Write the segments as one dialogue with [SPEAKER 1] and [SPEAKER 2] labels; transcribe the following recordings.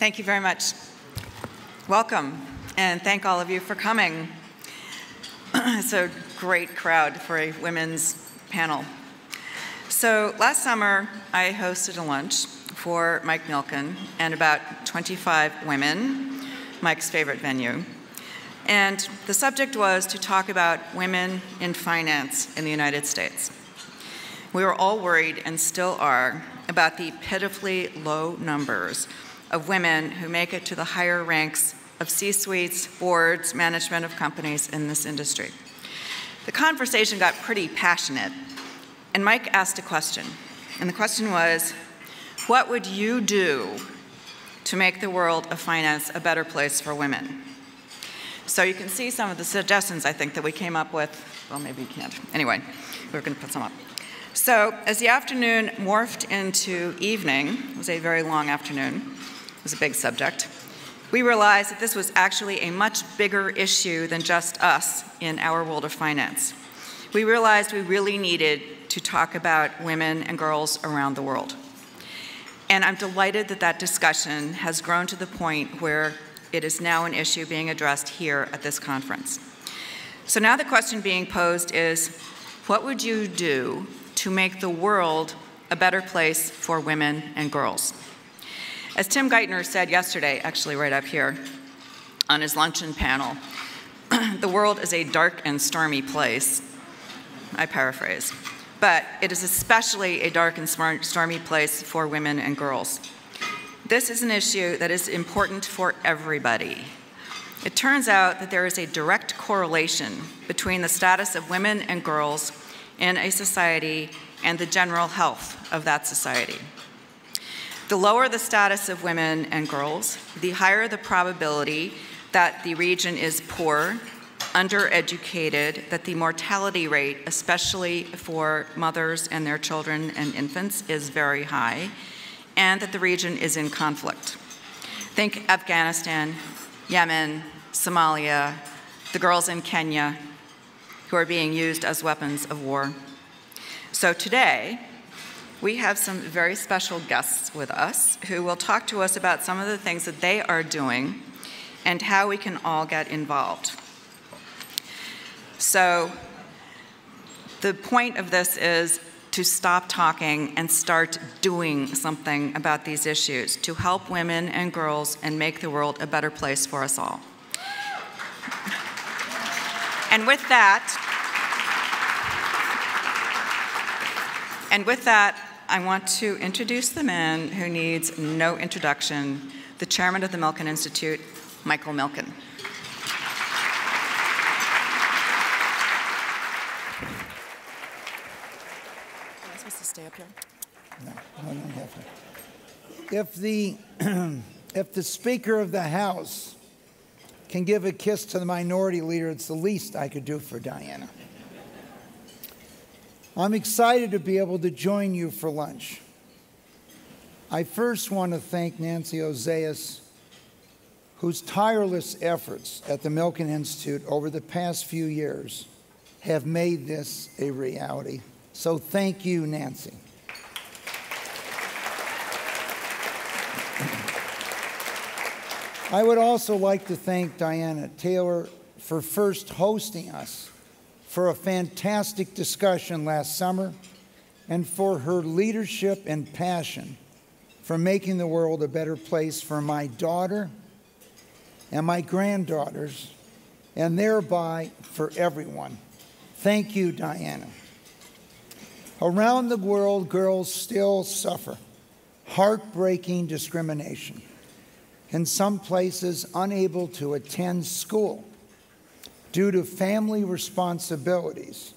[SPEAKER 1] Thank you very much. Welcome, and thank all of you for coming. It's a great crowd for a women's panel. So last summer, I hosted a lunch for Mike Milken and about 25 women, Mike's favorite venue. And the subject was to talk about women in finance in the United States. We were all worried, and still are, about the pitifully low numbers of women who make it to the higher ranks of C-suites, boards, management of companies in this industry. The conversation got pretty passionate, and Mike asked a question. And the question was, what would you do to make the world of finance a better place for women? So you can see some of the suggestions, I think, that we came up with. Well, maybe you can't. Anyway, we're going to put some up. So as the afternoon morphed into evening, it was a very long afternoon, it was a big subject, we realized that this was actually a much bigger issue than just us in our world of finance. We realized we really needed to talk about women and girls around the world. And I'm delighted that that discussion has grown to the point where it is now an issue being addressed here at this conference. So now the question being posed is, what would you do to make the world a better place for women and girls? As Tim Geithner said yesterday, actually right up here, on his luncheon panel, the world is a dark and stormy place. I paraphrase. But it is especially a dark and stormy place for women and girls. This is an issue that is important for everybody. It turns out that there is a direct correlation between the status of women and girls in a society and the general health of that society. The lower the status of women and girls, the higher the probability that the region is poor, undereducated, that the mortality rate, especially for mothers and their children and infants, is very high, and that the region is in conflict. Think Afghanistan, Yemen, Somalia, the girls in Kenya who are being used as weapons of war. So today, we have some very special guests with us who will talk to us about some of the things that they are doing and how we can all get involved. So the point of this is to stop talking and start doing something about these issues to help women and girls and make the world a better place for us all. And with that, I want to introduce the man who needs no introduction, the chairman of the Milken Institute, Michael Milken. Am I supposed to stay up here?
[SPEAKER 2] No, you don't have to. If the Speaker of the House can give a kiss to the minority leader, it's the least I could do for Diana. I'm excited to be able to join you for lunch. I first want to thank Nancy Ozeas, whose tireless efforts at the Milken Institute over the past few years have made this a reality. So thank you, Nancy. I would also like to thank Diana Taylor for first hosting us for a fantastic discussion last summer and for her leadership and passion for making the world a better place for my daughter and my granddaughters, and thereby for everyone. Thank you, Diana. Around the world, girls still suffer heartbreaking discrimination, in some places unable to attend school due to family responsibilities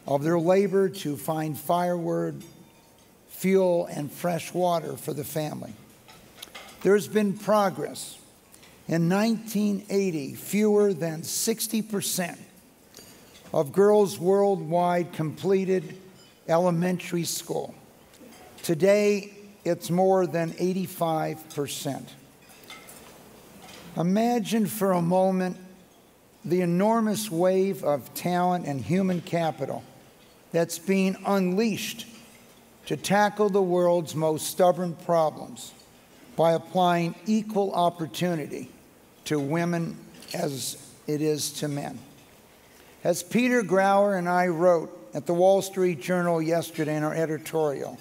[SPEAKER 2] of their labor to find firewood, fuel, and fresh water for the family. There's been progress. In 1980, fewer than 60% of girls worldwide completed elementary school. Today, it's more than 85%. Imagine for a moment the enormous wave of talent and human capital that's being unleashed to tackle the world's most stubborn problems, by applying equal opportunity to women as it is to men. As Peter Grauer and I wrote at the Wall Street Journal yesterday in our editorial,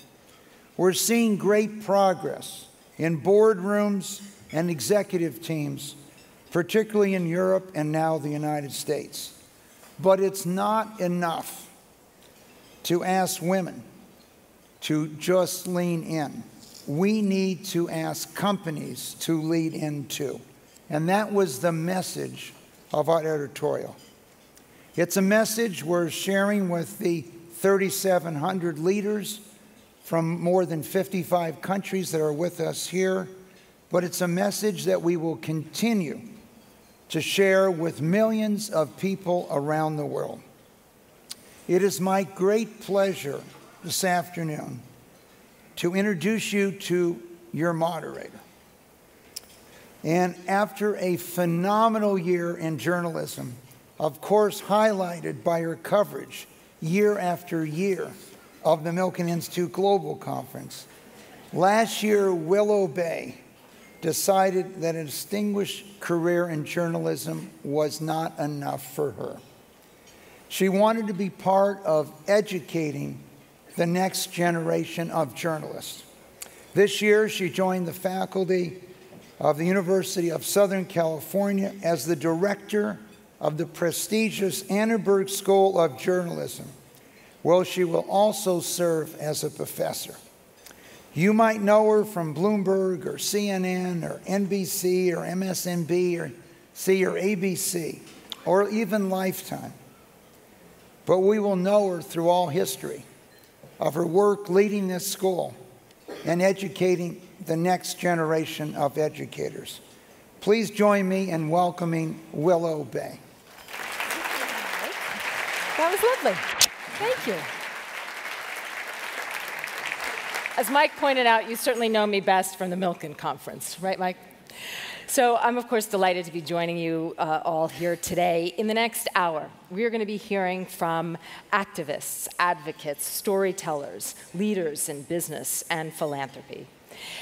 [SPEAKER 2] we're seeing great progress in boardrooms and executive teams, particularly in Europe and now the United States. But it's not enough to ask women to just lean in. We need to ask companies to lead in too. And that was the message of our editorial. It's a message we're sharing with the 3,700 leaders from more than 55 countries that are with us here, but it's a message that we will continue to share with millions of people around the world. It is my great pleasure this afternoon to introduce you to your moderator. And after a phenomenal year in journalism, of course highlighted by her coverage year after year of the Milken Institute Global Conference, last year Willow Bay decided that a distinguished career in journalism was not enough for her. She wanted to be part of educating the next generation of journalists. This year, she joined the faculty of the University of Southern California as the director of the prestigious Annenberg School of Journalism, where she will also serve as a professor. You might know her from Bloomberg or CNN or NBC or MSNBC or ABC or even Lifetime. But we will know her through all history of her work leading this school and educating the next generation of educators. Please join me in welcoming Willow Bay.
[SPEAKER 3] That was lovely. Thank you. As Mike pointed out, you certainly know me best from the Milken Conference, right, Mike? So I'm, of course, delighted to be joining you all here today. In the next hour, we are going to be hearing from activists, advocates, storytellers, leaders in business and philanthropy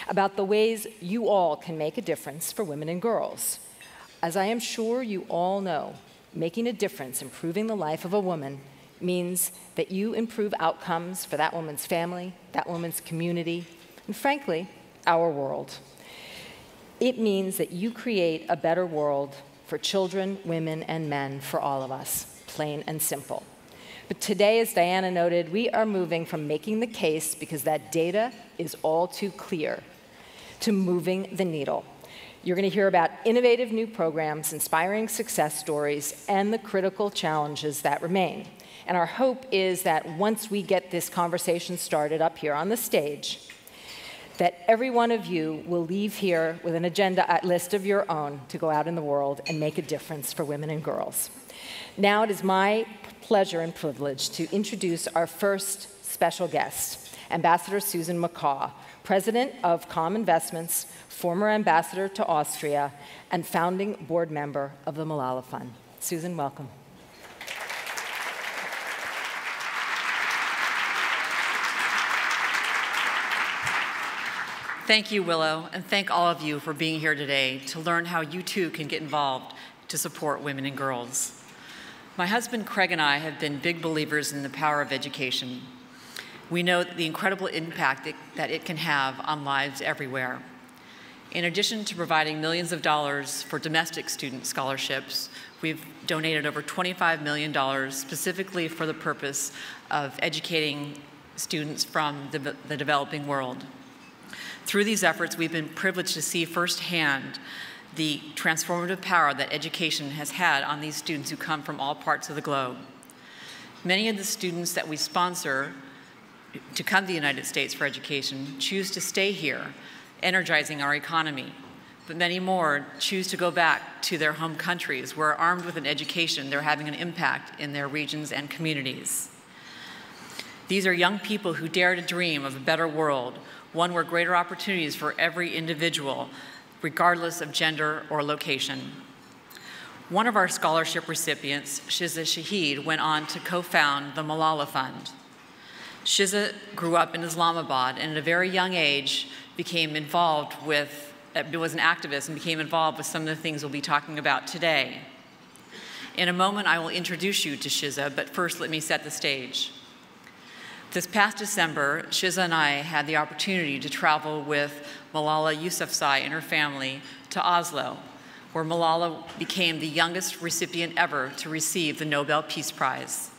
[SPEAKER 3] about the ways you all can make a difference for women and girls. As I am sure you all know, making a difference, improving the life of a woman, means that you improve outcomes for that woman's family, that woman's community, and frankly, our world. It means that you create a better world for children, women, and men, for all of us, plain and simple. But today, as Diana noted, we are moving from making the case, because that data is all too clear, to moving the needle. You're going to hear about innovative new programs, inspiring success stories, and the critical challenges that remain. And our hope is that once we get this conversation started up here on the stage, that every one of you will leave here with an agenda list of your own to go out in the world and make a difference for women and girls. Now it is my pleasure and privilege to introduce our first special guest, Ambassador Susan McCaw, President of Com Investments, former ambassador to Austria, and founding board member of the Malala Fund. Susan, welcome.
[SPEAKER 4] Thank you, Willow, and thank all of you for being here today to learn how you too can get involved to support women and girls. My husband Craig and I have been big believers in the power of education. We know the incredible impact that it can have on lives everywhere. In addition to providing millions of dollars for domestic student scholarships, we've donated over $25 million specifically for the purpose of educating students from the developing world. Through these efforts, we've been privileged to see firsthand the transformative power that education has had on these students who come from all parts of the globe. Many of the students that we sponsor to come to the United States for education choose to stay here, energizing our economy. But many more choose to go back to their home countries where, armed with an education, they're having an impact in their regions and communities. These are young people who dare to dream of a better world, one where greater opportunities for every individual, regardless of gender or location. One of our scholarship recipients, Shiza Shaheed, went on to co-found the Malala Fund. Shiza grew up in Islamabad and at a very young age became involved with, was an activist and became involved with some of the things we'll be talking about today. In a moment, I will introduce you to Shiza, but first let me set the stage. This past December, Shiza and I had the opportunity to travel with Malala Yousafzai and her family to Oslo, where Malala became the youngest recipient ever to receive the Nobel Peace Prize.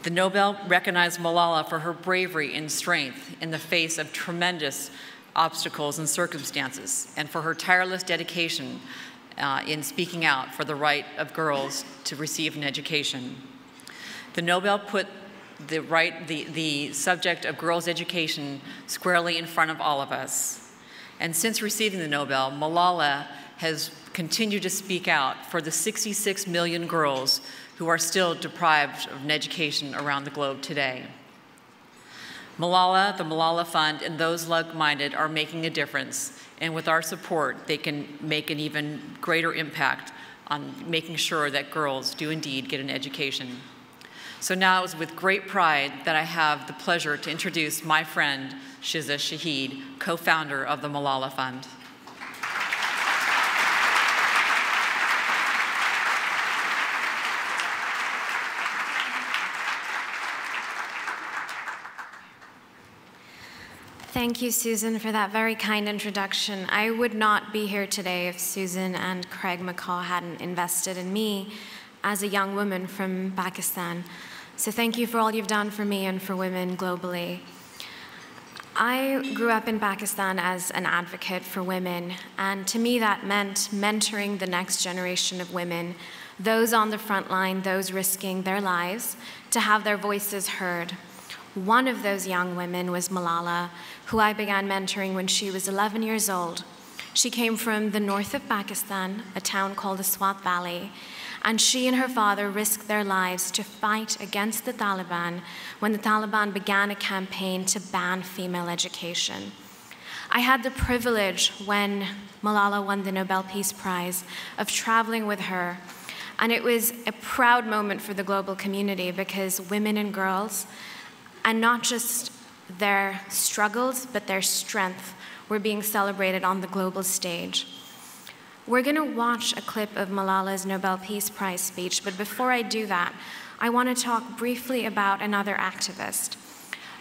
[SPEAKER 4] The Nobel recognized Malala for her bravery and strength in the face of tremendous obstacles and circumstances, and for her tireless dedication in speaking out for the right of girls to receive an education. The Nobel put the subject of girls' education squarely in front of all of us. And since receiving the Nobel, Malala has continued to speak out for the 66 million girls who are still deprived of an education around the globe today. Malala, the Malala Fund, and those like-minded are making a difference, and with our support, they can make an even greater impact on making sure that girls do indeed get an education. So now it's with great pride that I have the pleasure to introduce my friend, Shiza Shahid, co-founder of the Malala Fund.
[SPEAKER 5] Thank you, Susan, for that very kind introduction. I would not be here today if Susan and Craig McCaw hadn't invested in me as a young woman from Pakistan. So thank you for all you've done for me and for women globally. I grew up in Pakistan as an advocate for women, and to me that meant mentoring the next generation of women, those on the front line, those risking their lives, to have their voices heard. One of those young women was Malala, who I began mentoring when she was 11 years old. She came from the north of Pakistan, a town called the Swat Valley, and she and her father risked their lives to fight against the Taliban when the Taliban began a campaign to ban female education. I had the privilege, when Malala won the Nobel Peace Prize, of traveling with her, and it was a proud moment for the global community because women and girls, and not just their struggles, but their strength, were being celebrated on the global stage. We're going to watch a clip of Malala's Nobel Peace Prize speech, but before I do that, I want to talk briefly about another activist.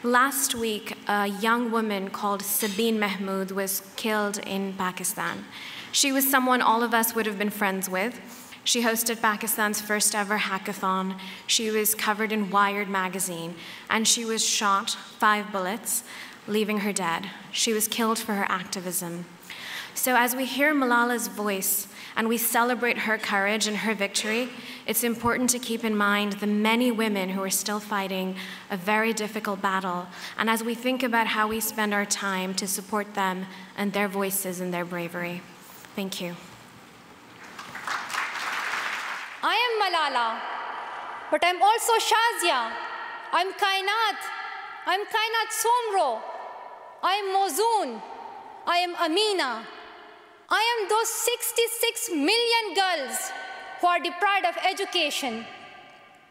[SPEAKER 5] Last week, a young woman called Sabine Mahmood was killed in Pakistan. She was someone all of us would have been friends with. She hosted Pakistan's first ever hackathon. She was covered in Wired magazine, and she was shot 5 bullets, leaving her dead. She was killed for her activism. So as we hear Malala's voice and we celebrate her courage and her victory, it's important to keep in mind the many women who are still fighting a very difficult battle, and as we think about how we spend our time to support them and their voices and their bravery. Thank you.
[SPEAKER 6] I am Malala, but I'm also Shazia. I'm Kainat. I'm Kainat Somro. I am Mozoon. I am Amina. I am those 66 million girls who are deprived of education.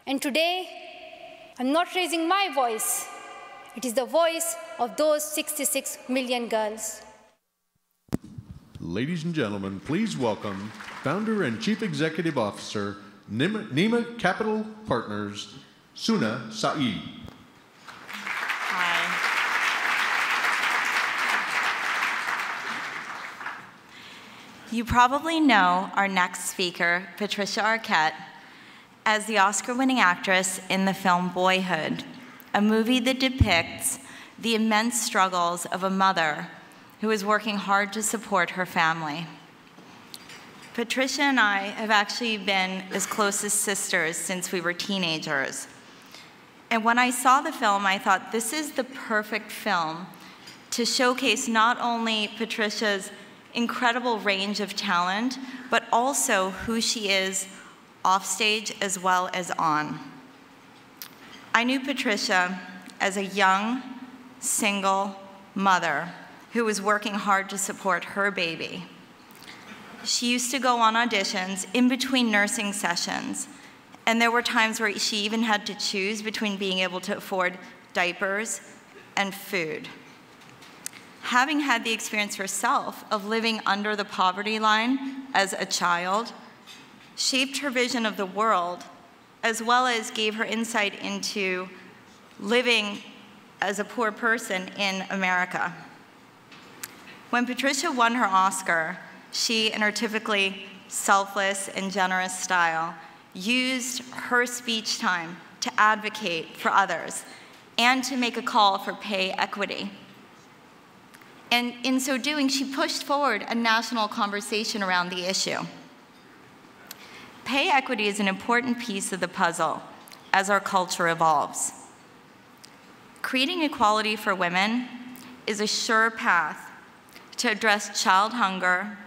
[SPEAKER 6] And today, I'm not raising my voice. It is the voice of those 66 million girls.
[SPEAKER 7] Ladies and gentlemen, please welcome Founder and Chief Executive Officer, Nima Capital Partners, Suna Saeed.
[SPEAKER 8] Hi. You probably know our next speaker, Patricia Arquette, as the Oscar-winning actress in the film Boyhood, a movie that depicts the immense struggles of a mother who is working hard to support her family. Patricia and I have actually been as close as sisters since we were teenagers. And when I saw the film, I thought this is the perfect film to showcase not only Patricia's incredible range of talent, but also who she is offstage as well as on. I knew Patricia as a young, single mother who was working hard to support her baby. She used to go on auditions in between nursing sessions, and there were times where she even had to choose between being able to afford diapers, and food. Having had the experience herself of living under the poverty line as a child, shaped her vision of the world, as well as gave her insight into living as a poor person in America. When Patricia won her Oscar, she, in her typically selfless and generous style, used her speech time to advocate for others and to make a call for pay equity. And in so doing, she pushed forward a national conversation around the issue. Pay equity is an important piece of the puzzle as our culture evolves. Creating equality for women is a sure path to address child hunger,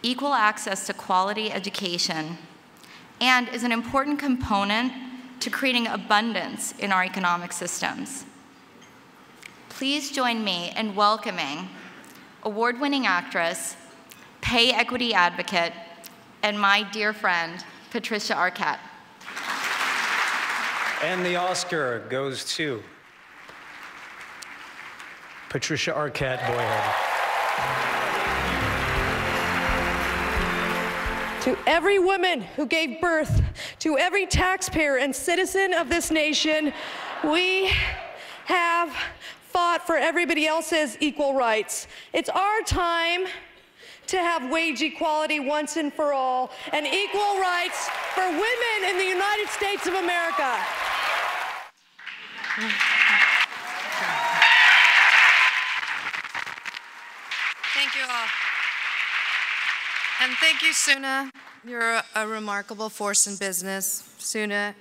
[SPEAKER 8] equal access to quality education, and is an important component to creating abundance in our economic systems. Please join me in welcoming award-winning actress, pay equity advocate, and my dear friend, Patricia Arquette.
[SPEAKER 9] And the Oscar goes to Patricia Arquette Boyhood.
[SPEAKER 10] To every woman who gave birth, to every taxpayer and citizen of this nation, we have fought for everybody else's equal rights. It's our time to have wage equality once and for all, and equal rights for women in the United States of America.
[SPEAKER 11] Thank you all. And thank you, Suna. You're a remarkable force in business. Suna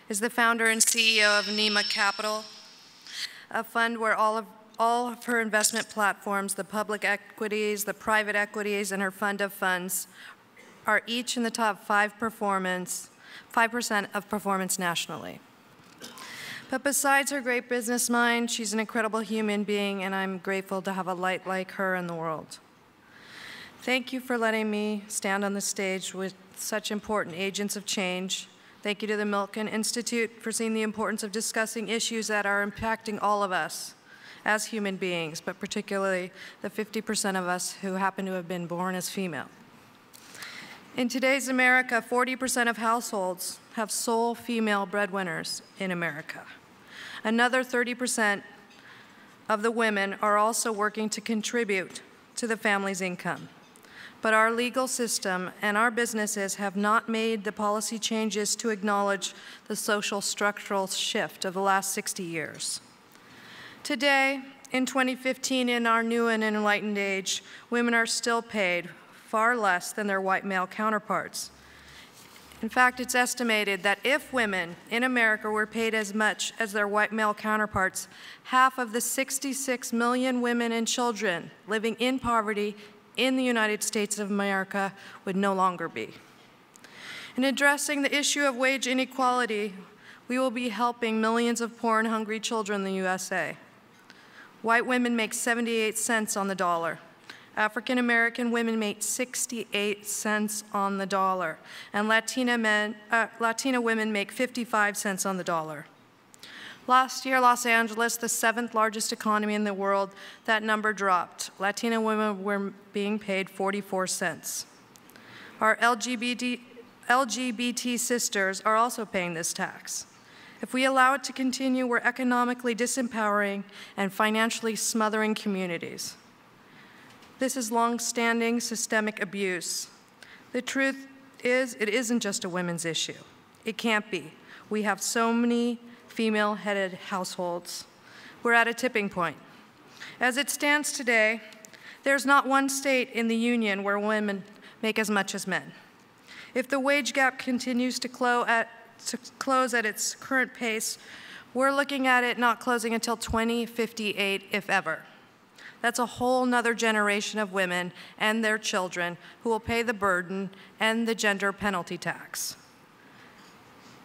[SPEAKER 11] is the founder and CEO of NEMA Capital, a fund where all of her investment platforms, the public equities, the private equities, and her fund of funds are each in the top 5% of performance nationally. But besides her great business mind, she's an incredible human being, and I'm grateful to have a light like her in the world. Thank you for letting me stand on the stage with such important agents of change. Thank you to the Milken Institute for seeing the importance of discussing issues that are impacting all of us as human beings, but particularly the 50% of us who happen to have been born as female. In today's America, 40% of households have sole female breadwinners in America. Another 30% of the women are also working to contribute to the family's income. But our legal system and our businesses have not made the policy changes to acknowledge the social structural shift of the last 60 years. Today, in 2015, in our new and enlightened age, women are still paid far less than their white male counterparts. In fact, it's estimated that if women in America were paid as much as their white male counterparts, half of the 66 million women and children living in poverty in the United States of America would no longer be. In addressing the issue of wage inequality, we will be helping millions of poor and hungry children in the USA. White women make 78 cents on the dollar. African American women make 68 cents on the dollar, and Latina women make 55 cents on the dollar. Last year, Los Angeles, the 7th largest economy in the world, that number dropped. Latina women were being paid 44 cents. Our LGBT sisters are also paying this tax. If we allow it to continue, we're economically disempowering and financially smothering communities. This is long-standing systemic abuse. The truth is, it isn't just a women's issue. It can't be. We have so many female-headed households. We're at a tipping point. As it stands today, there's not one state in the union where women make as much as men. If the wage gap continues to close at its current pace, we're looking at it not closing until 2058, if ever. That's a whole nother generation of women and their children who will pay the burden and the gender penalty tax.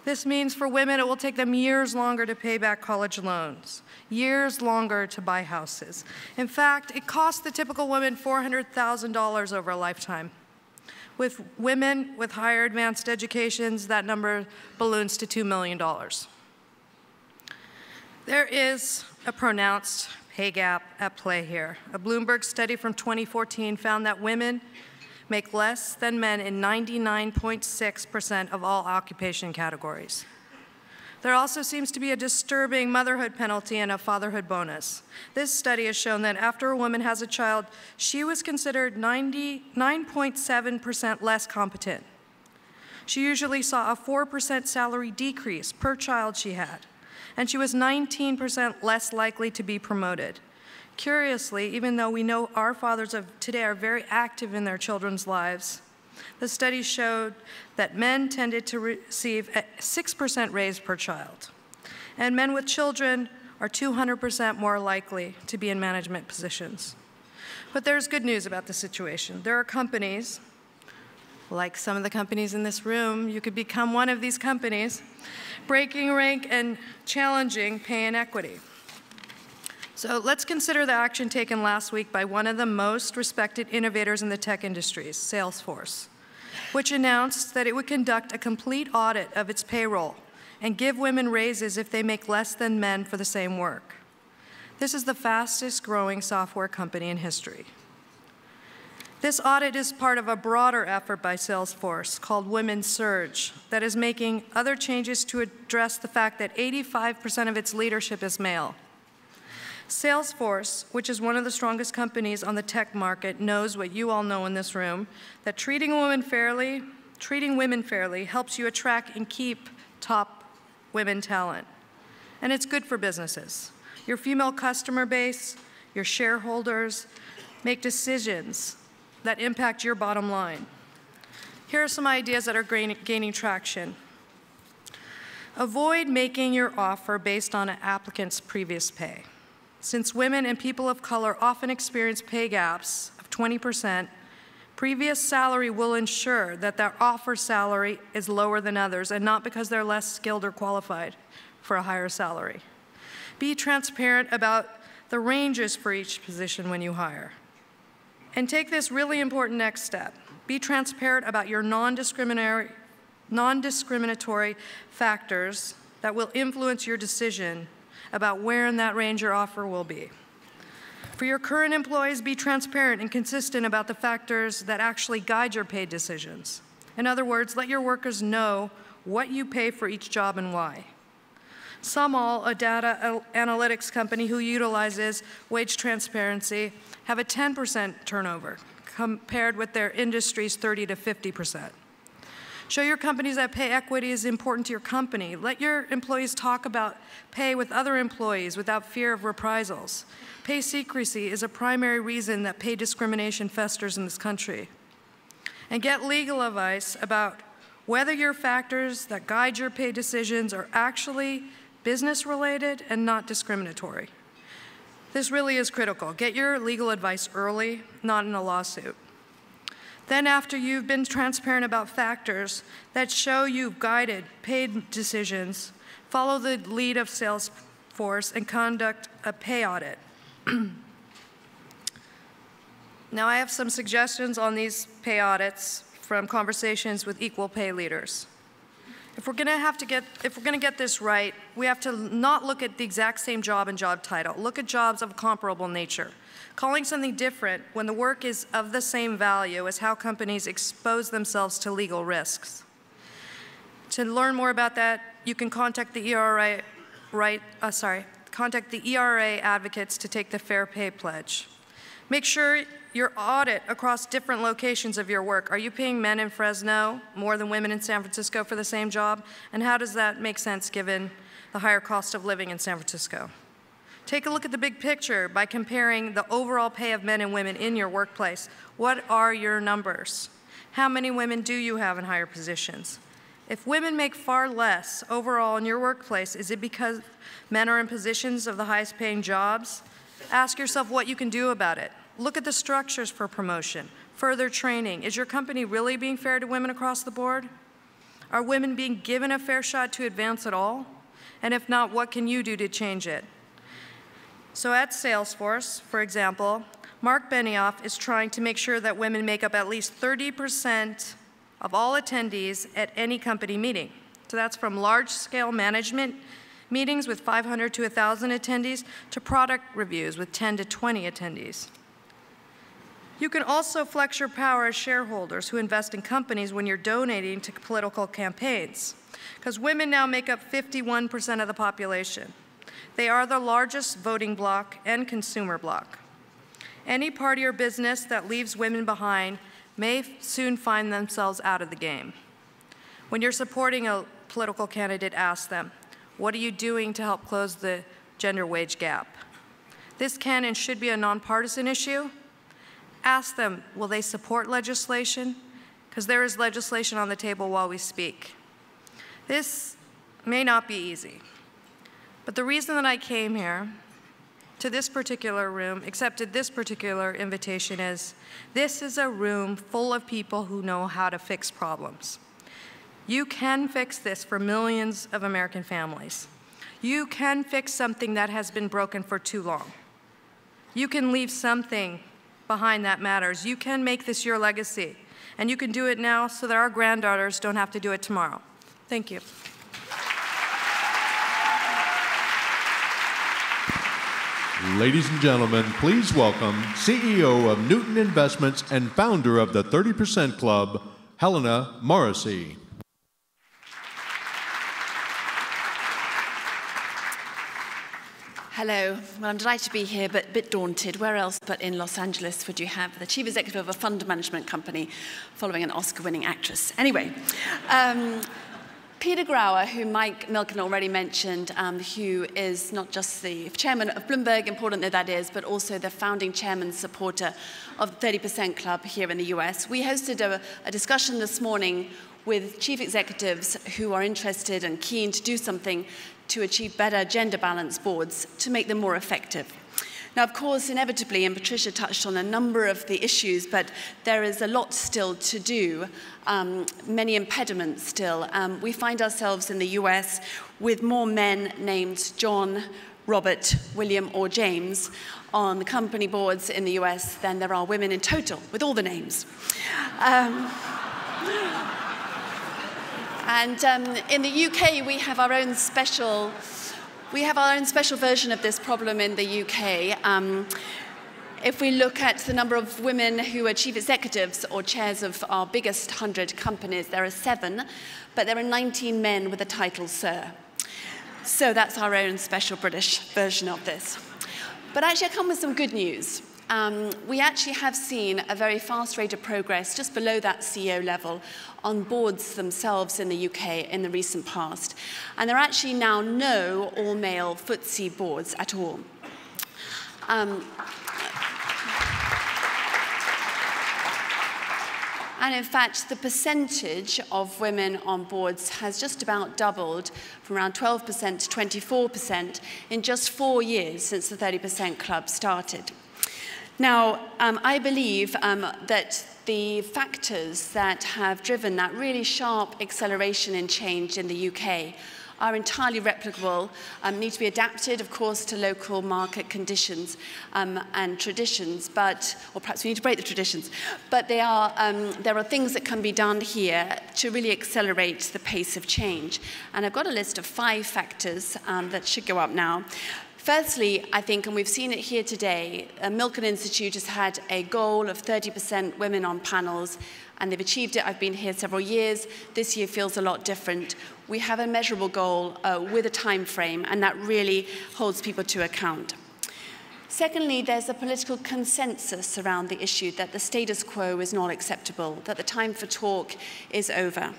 [SPEAKER 11] This means for women, it will take them years longer to pay back college loans, years longer to buy houses. In fact, it costs the typical woman $400,000 over a lifetime. With women with higher advanced educations, that number balloons to $2 million. There is a pronounced pay gap at play here. A Bloomberg study from 2014 found that women make less than men in 99.6% of all occupation categories. There also seems to be a disturbing motherhood penalty and a fatherhood bonus. This study has shown that after a woman has a child, she was considered 99.7% less competent. She usually saw a 4% salary decrease per child she had, and she was 19% less likely to be promoted. Curiously, even though we know our fathers of today are very active in their children's lives, the study showed that men tended to receive a 6% raise per child, and men with children are 200% more likely to be in management positions. But there's good news about the situation. There are companies, like some of the companies in this room, you could become one of these companies, breaking rank and challenging pay inequity. So let's consider the action taken last week by one of the most respected innovators in the tech industries, Salesforce, which announced that it would conduct a complete audit of its payroll and give women raises if they make less than men for the same work. This is the fastest growing software company in history. This audit is part of a broader effort by Salesforce called Women's Surge that is making other changes to address the fact that 85% of its leadership is male. Salesforce, which is one of the strongest companies on the tech market, knows what you all know in this room, that treating women fairly helps you attract and keep top women talent. And it's good for businesses. Your female customer base, your shareholders, make decisions that impact your bottom line. Here are some ideas that are gaining traction. Avoid making your offer based on an applicant's previous pay. Since women and people of color often experience pay gaps of 20%, previous salary will ensure that their offer salary is lower than others, and not because they're less skilled or qualified for a higher salary. Be transparent about the ranges for each position when you hire. And take this really important next step. Be transparent about your non-discriminatory factors that will influence your decision about where in that range your offer will be. For your current employees, be transparent and consistent about the factors that actually guide your pay decisions. In other words, let your workers know what you pay for each job and why. Sumall, a data analytics company who utilizes wage transparency, have a 10% turnover compared with their industry's 30 to 50%. Show your companies that pay equity is important to your company. Let your employees talk about pay with other employees without fear of reprisals. Pay secrecy is a primary reason that pay discrimination festers in this country. And get legal advice about whether your factors that guide your pay decisions are actually business-related and not discriminatory. This really is critical. Get your legal advice early, not in a lawsuit. Then after you've been transparent about factors that show you've guided paid decisions, follow the lead of Salesforce and conduct a pay audit. Now I have some suggestions on these pay audits from conversations with equal pay leaders. If we're going to get this right, we have to not look at the exact same job and job title. Look at jobs of comparable nature. Calling something different when the work is of the same value is how companies expose themselves to legal risks. To learn more about that, you can contact the ERA advocates to take the Fair Pay Pledge. Make sure your audit across different locations of your work. Are you paying men in Fresno more than women in San Francisco for the same job? And how does that make sense given the higher cost of living in San Francisco? Take a look at the big picture by comparing the overall pay of men and women in your workplace. What are your numbers? How many women do you have in higher positions? If women make far less overall in your workplace, is it because men are in positions of the highest paying jobs? Ask yourself what you can do about it. Look at the structures for promotion, further training. Is your company really being fair to women across the board? Are women being given a fair shot to advance at all? And if not, what can you do to change it? So at Salesforce, for example, Mark Benioff is trying to make sure that women make up at least 30% of all attendees at any company meeting. So that's from large-scale management meetings with 500 to 1,000 attendees, to product reviews with 10 to 20 attendees. You can also flex your power as shareholders who invest in companies when you're donating to political campaigns, because women now make up 51% of the population. They are the largest voting bloc and consumer bloc. Any party or business that leaves women behind may soon find themselves out of the game. When you're supporting a political candidate, ask them, what are you doing to help close the gender wage gap? This can and should be a nonpartisan issue. Ask them, will they support legislation? Because there is legislation on the table while we speak. This may not be easy, but the reason that I came here to this particular room, accepted this particular invitation is, this is a room full of people who know how to fix problems. You can fix this for millions of American families. You can fix something that has been broken for too long. You can leave something behind that matters. You can make this your legacy, and you can do it now so that our granddaughters don't have to do it tomorrow. Thank you.
[SPEAKER 7] Ladies and gentlemen, please welcome CEO of Newton Investments and founder of the 30% Club, Helena Morrissey.
[SPEAKER 12] Hello. Well, I'm delighted to be here, but a bit daunted. Where else but in Los Angeles would you have the chief executive of a fund management company following an Oscar-winning actress? Anyway, Peter Grauer, who Mike Milken already mentioned, who is not just the chairman of Bloomberg, important though that is, but also the founding chairman supporter of the 30% Club here in the US. We hosted a discussion this morning with chief executives who are interested and keen to do something to achieve better gender balance boards to make them more effective. Now, of course, inevitably, and Patricia touched on a number of the issues, but there is a lot still to do, many impediments still. We find ourselves in the US with more men named John, Robert, William, or James on the company boards in the US than there are women in total, with all the names. And in the UK, we have our own special version of this problem in the UK. If we look at the number of women who are chief executives or chairs of our biggest 100 companies, there are 7, but there are 19 men with the title Sir. So that's our own special British version of this. But actually, I come with some good news. We actually have seen a very fast rate of progress just below that CEO level on boards themselves in the UK in the recent past. And there are actually now no all-male FTSE boards at all. And in fact, the percentage of women on boards has just about doubled from around 12% to 24% in just 4 years since the 30% Club started. Now, I believe that the factors that have driven that really sharp acceleration in change in the UK are entirely replicable, need to be adapted, of course, to local market conditions and traditions, or perhaps we need to break the traditions. But there are things that can be done here to really accelerate the pace of change. And I've got a list of 5 factors that should go up now. Firstly, I think, and we've seen it here today, Milken Institute has had a goal of 30% women on panels, and they've achieved it. I've been here several years. This year feels a lot different. We have a measurable goal with a time frame, and that really holds people to account. Secondly, there's a political consensus around the issue that the status quo is not acceptable, that the time for talk is over.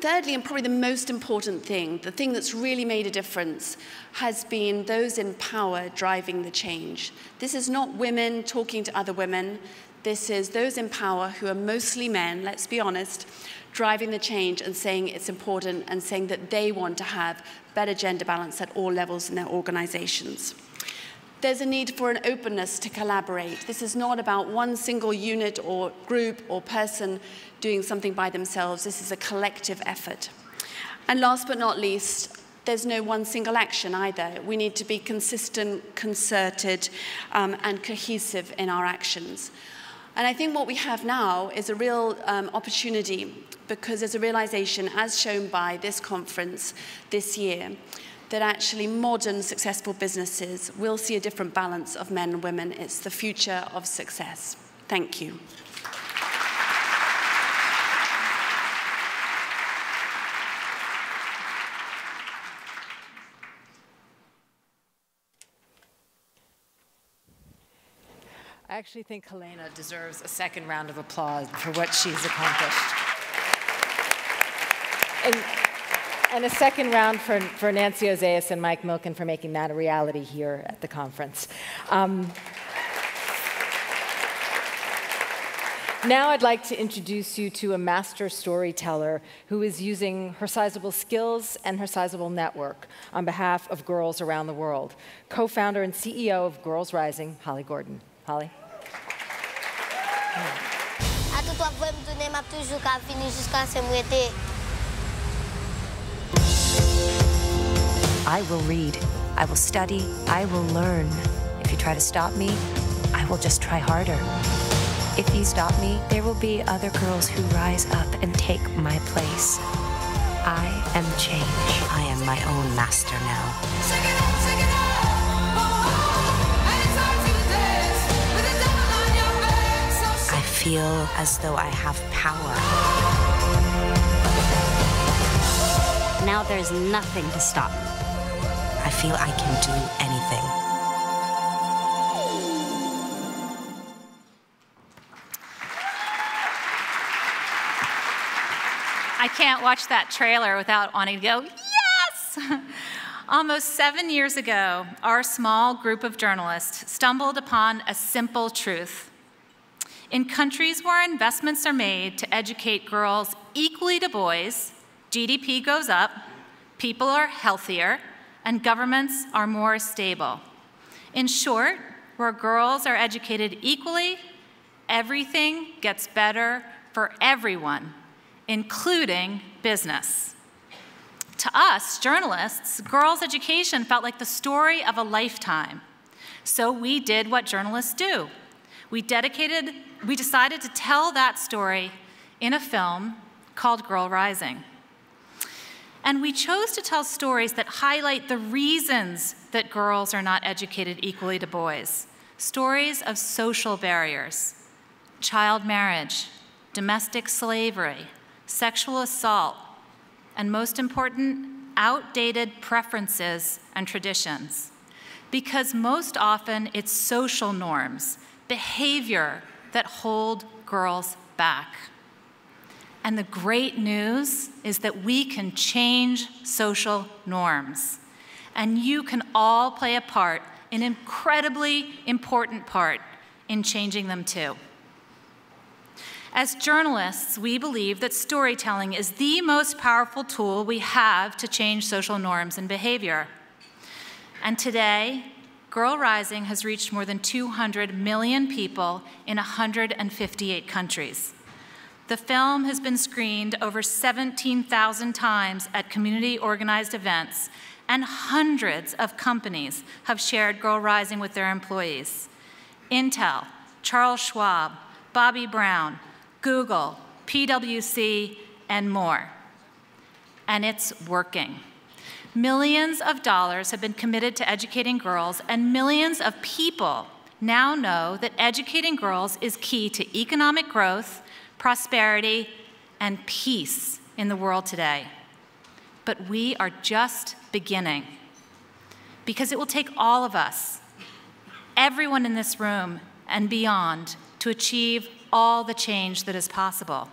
[SPEAKER 12] Thirdly, and probably the most important thing, the thing that's really made a difference, has been those in power driving the change. This is not women talking to other women. This is those in power who are mostly men, let's be honest, driving the change and saying it's important and saying that they want to have better gender balance at all levels in their organizations. There's a need for an openness to collaborate. This is not about one single unit or group or person doing something by themselves. This is a collective effort. And last but not least, there's no one single action either. We need to be consistent, concerted, and cohesive in our actions. And I think what we have now is a real opportunity, because there's a realization, as shown by this conference this year, that actually modern successful businesses will see a different balance of men and women. It's the future of success. Thank you.
[SPEAKER 3] I actually think Helena deserves a second round of applause for what she's accomplished. And a second round for Nancy Ozeas and Mike Milken for making that a reality here at the conference. Now I'd like to introduce you to a master storyteller who is using her sizable skills and her sizable network on behalf of girls around the world. Co-founder and CEO of Girls Rising, Holly Gordon. Holly?
[SPEAKER 13] I will read, I will study, I will learn. If you try to stop me, I will just try harder. If you stop me, there will be other girls who rise up and take my place. I am change. I am my own master now. I feel as though I have power. Now there's nothing to stop me. I feel I can do anything.
[SPEAKER 14] I can't watch that trailer without wanting to go, yes! Almost 7 years ago, our small group of journalists stumbled upon a simple truth. In countries where investments are made to educate girls equally to boys, GDP goes up, people are healthier, and governments are more stable. In short, where girls are educated equally, everything gets better for everyone, including business. To us, journalists, girls' education felt like the story of a lifetime. So we did what journalists do. We decided to tell that story in a film called Girl Rising. And we chose to tell stories that highlight the reasons that girls are not educated equally to boys. Stories of social barriers, child marriage, domestic slavery, sexual assault, and most important, outdated preferences and traditions. Because most often it's social norms, behavior that hold girls back. And the great news is that we can change social norms. And you can all play a part, an incredibly important part, in changing them too. As journalists, we believe that storytelling is the most powerful tool we have to change social norms and behavior. And today, Girl Rising has reached more than 200 million people in 158 countries. The film has been screened over 17,000 times at community-organized events, and hundreds of companies have shared Girl Rising with their employees. Intel, Charles Schwab, Bobby Brown, Google, PwC, and more. And it's working. Millions of dollars have been committed to educating girls, and millions of people now know that educating girls is key to economic growth, prosperity, and peace in the world today. But we are just beginning, because it will take all of us, everyone in this room and beyond, to achieve all the change that is possible.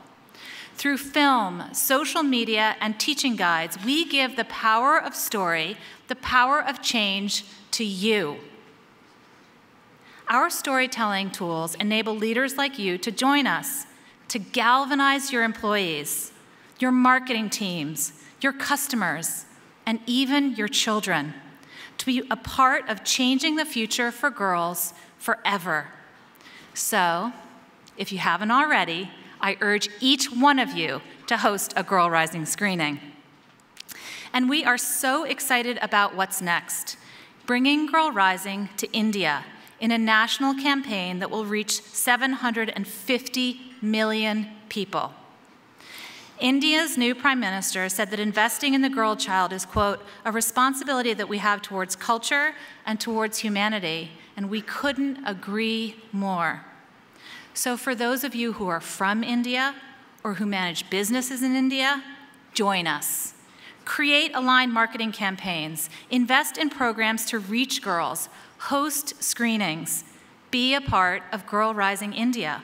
[SPEAKER 14] Through film, social media, and teaching guides, we give the power of story, the power of change to you. Our storytelling tools enable leaders like you to join us, to galvanize your employees, your marketing teams, your customers, and even your children, to be a part of changing the future for girls forever. So, if you haven't already, I urge each one of you to host a Girl Rising screening. And we are so excited about what's next, bringing Girl Rising to India in a national campaign that will reach 750 million people. India's new prime minister said that investing in the girl child is, quote, a responsibility that we have towards culture and towards humanity, and we couldn't agree more. So for those of you who are from India or who manage businesses in India, join us. Create aligned marketing campaigns, invest in programs to reach girls, host screenings, be a part of Girl Rising India.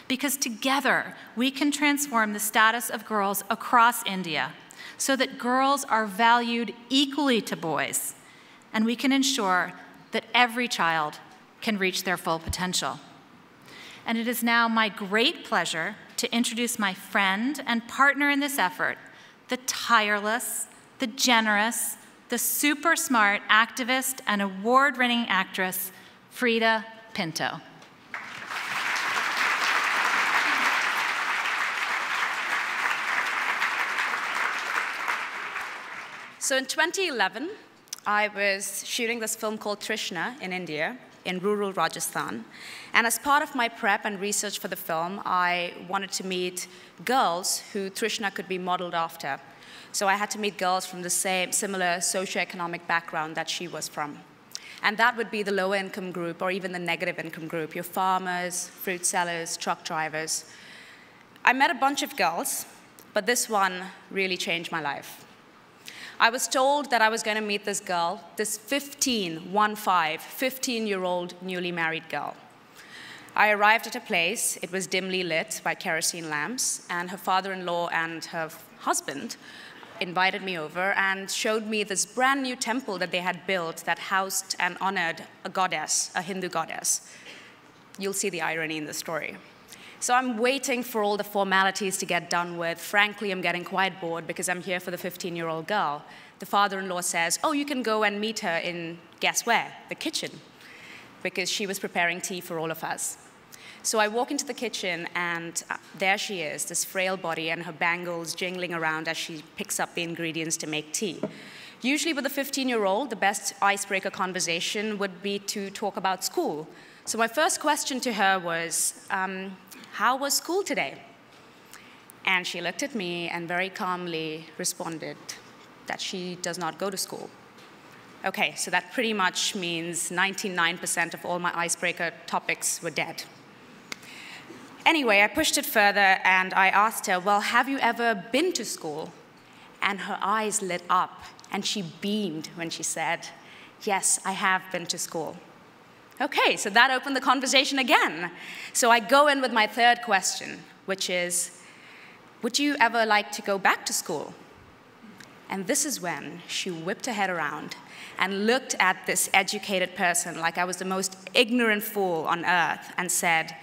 [SPEAKER 14] Because together, we can transform the status of girls across India so that girls are valued equally to boys, and we can ensure that every child can reach their full potential. And it is now my great pleasure to introduce my friend and partner in this effort, the tireless, the generous, the super smart activist and award-winning actress, Frida Pinto.
[SPEAKER 15] So in 2011, I was shooting this film called Trishna in India, in rural Rajasthan. And as part of my prep and research for the film, I wanted to meet girls who Trishna could be modeled after. So I had to meet girls from the similar socioeconomic background that she was from. And that would be the lower income group or even the negative income group, your farmers, fruit sellers, truck drivers. I met a bunch of girls, but this one really changed my life. I was told that I was going to meet this girl, this 15-year-old newly married girl. I arrived at a place. It was dimly lit by kerosene lamps, and her father-in-law and her husband invited me over and showed me this brand new temple that they had built that housed and honored a goddess, a Hindu goddess. You'll see the irony in the story. So I'm waiting for all the formalities to get done with. Frankly, I'm getting quite bored because I'm here for the 15-year-old girl. The father-in-law says, oh, you can go and meet her in, guess where? The kitchen, because she was preparing tea for all of us. So I walk into the kitchen, and there she is, this frail body and her bangles jingling around as she picks up the ingredients to make tea. Usually with a 15-year-old, the best icebreaker conversation would be to talk about school. So my first question to her was, how was school today? And she looked at me and very calmly responded that she does not go to school. Okay, so that pretty much means 99% of all my icebreaker topics were dead. Anyway, I pushed it further and I asked her, well, have you ever been to school? And her eyes lit up and she beamed when she said, yes, I have been to school. Okay, so that opened the conversation again. So I go in with my third question, which is, would you ever like to go back to school? And this is when she whipped her head around and looked at this educated person like I was the most ignorant fool on earth and said,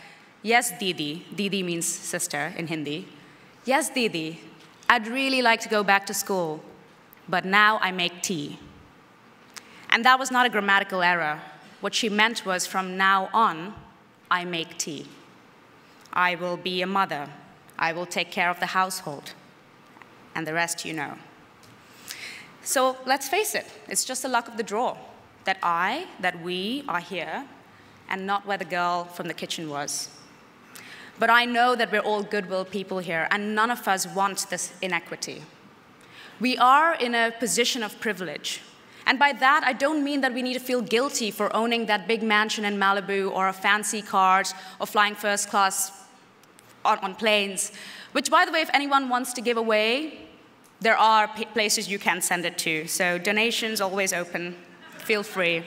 [SPEAKER 15] yes, Didi. Didi means sister in Hindi. Yes, Didi, I'd really like to go back to school, but now I make tea. And that was not a grammatical error. What she meant was, from now on, I make tea. I will be a mother. I will take care of the household. And the rest you know. So let's face it, it's just the luck of the draw that we are here and not where the girl from the kitchen was. But I know that we're all goodwill people here, and none of us want this inequity. We are in a position of privilege. And by that, I don't mean that we need to feel guilty for owning that big mansion in Malibu or a fancy cars or flying first class on planes, which, by the way, if anyone wants to give away, there are places you can send it to. So donations always open. Feel free.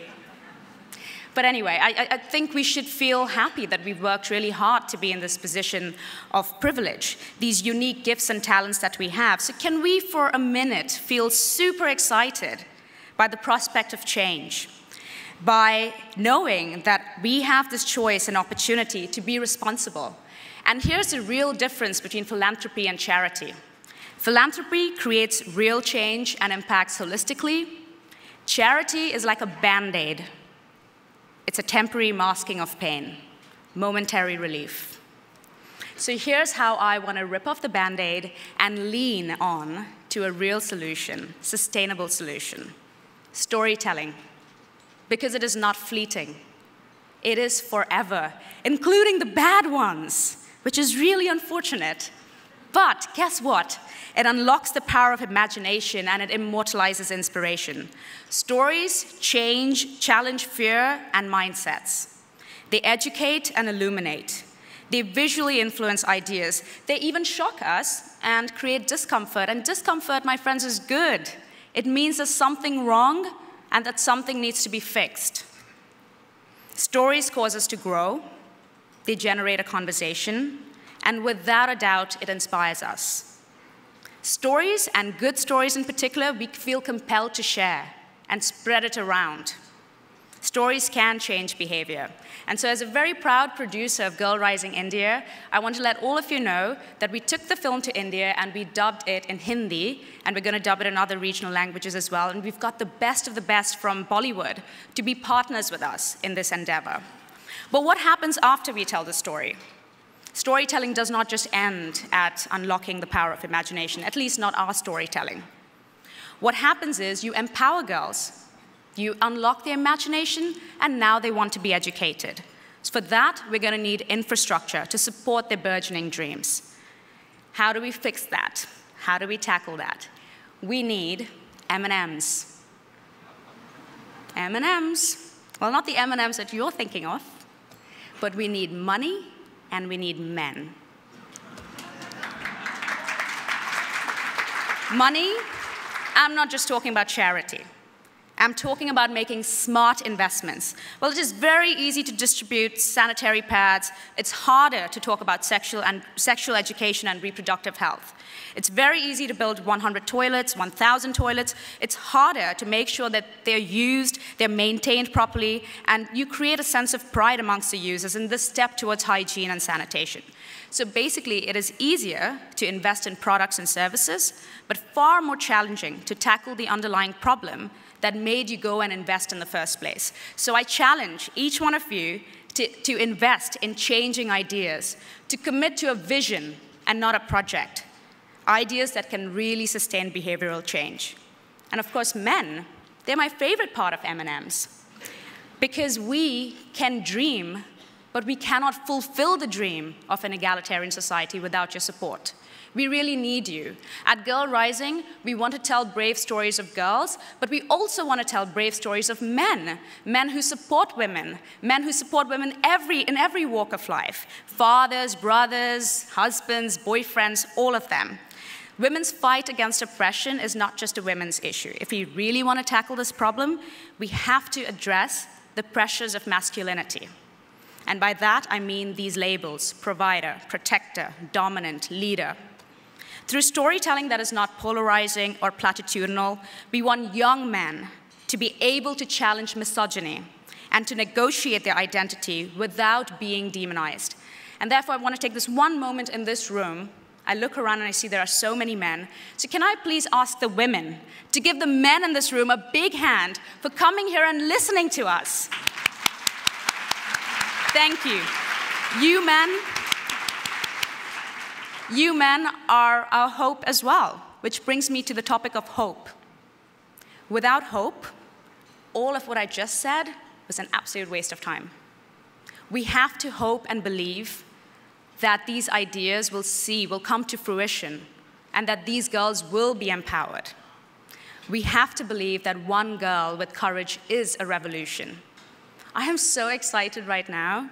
[SPEAKER 15] But anyway, I think we should feel happy that we've worked really hard to be in this position of privilege, these unique gifts and talents that we have. So can we, for a minute, feel super excited by the prospect of change, by knowing that we have this choice and opportunity to be responsible? And here's the real difference between philanthropy and charity. Philanthropy creates real change and impacts holistically. Charity is like a Band-Aid. It's a temporary masking of pain, momentary relief. So here's how I want to rip off the Band-Aid and lean on to a real solution, sustainable solution. Storytelling, because it is not fleeting. It is forever, including the bad ones, which is really unfortunate. But guess what? It unlocks the power of imagination and it immortalizes inspiration. Stories challenge fear and mindsets. They educate and illuminate. They visually influence ideas. They even shock us and create discomfort. And discomfort, my friends, is good. It means there's something wrong and that something needs to be fixed. Stories cause us to grow. They generate a conversation. And without a doubt, it inspires us. Stories, and good stories in particular, we feel compelled to share and spread it around. Stories can change behavior. And so as a very proud producer of Girl Rising India, I want to let all of you know that we took the film to India and we dubbed it in Hindi, and we're going to dub it in other regional languages as well. And we've got the best of the best from Bollywood to be partners with us in this endeavor. But what happens after we tell the story? Storytelling does not just end at unlocking the power of imagination, at least not our storytelling. What happens is you empower girls. You unlock their imagination, and now they want to be educated. So for that, we're going to need infrastructure to support their burgeoning dreams. How do we fix that? How do we tackle that? We need M&Ms. M&Ms. Well, not the M&Ms that you're thinking of, but we need money and we need men. Money, I'm not just talking about charity. I'm talking about making smart investments. Well, it is very easy to distribute sanitary pads. It's harder to talk about sexual education and reproductive health. It's very easy to build 100 toilets, 1,000 toilets. It's harder to make sure that they're used, they're maintained properly, and you create a sense of pride amongst the users in this step towards hygiene and sanitation. So basically, it is easier to invest in products and services, but far more challenging to tackle the underlying problem that made you go and invest in the first place. So I challenge each one of you to invest in changing ideas, to commit to a vision and not a project, ideas that can really sustain behavioral change. And of course, men, they're my favorite part of M&Ms, because we can dream, but we cannot fulfill the dream of an egalitarian society without your support. We really need you. At Girl Rising, we want to tell brave stories of girls, but we also want to tell brave stories of men, men who support women in every walk of life, fathers, brothers, husbands, boyfriends, all of them. Women's fight against oppression is not just a women's issue. If we really want to tackle this problem, we have to address the pressures of masculinity. And by that, I mean these labels: provider, protector, dominant, leader. Through storytelling that is not polarizing or platitudinal, we want young men to be able to challenge misogyny and to negotiate their identity without being demonized. And therefore, I want to take this one moment in this room. I look around and I see there are so many men. So can I please ask the women to give the men in this room a big hand for coming here and listening to us? Thank you. You men are our hope as well, which brings me to the topic of hope. Without hope, all of what I just said was an absolute waste of time. We have to hope and believe that these ideas will come to fruition and that these girls will be empowered. We have to believe that one girl with courage is a revolution. I am so excited right now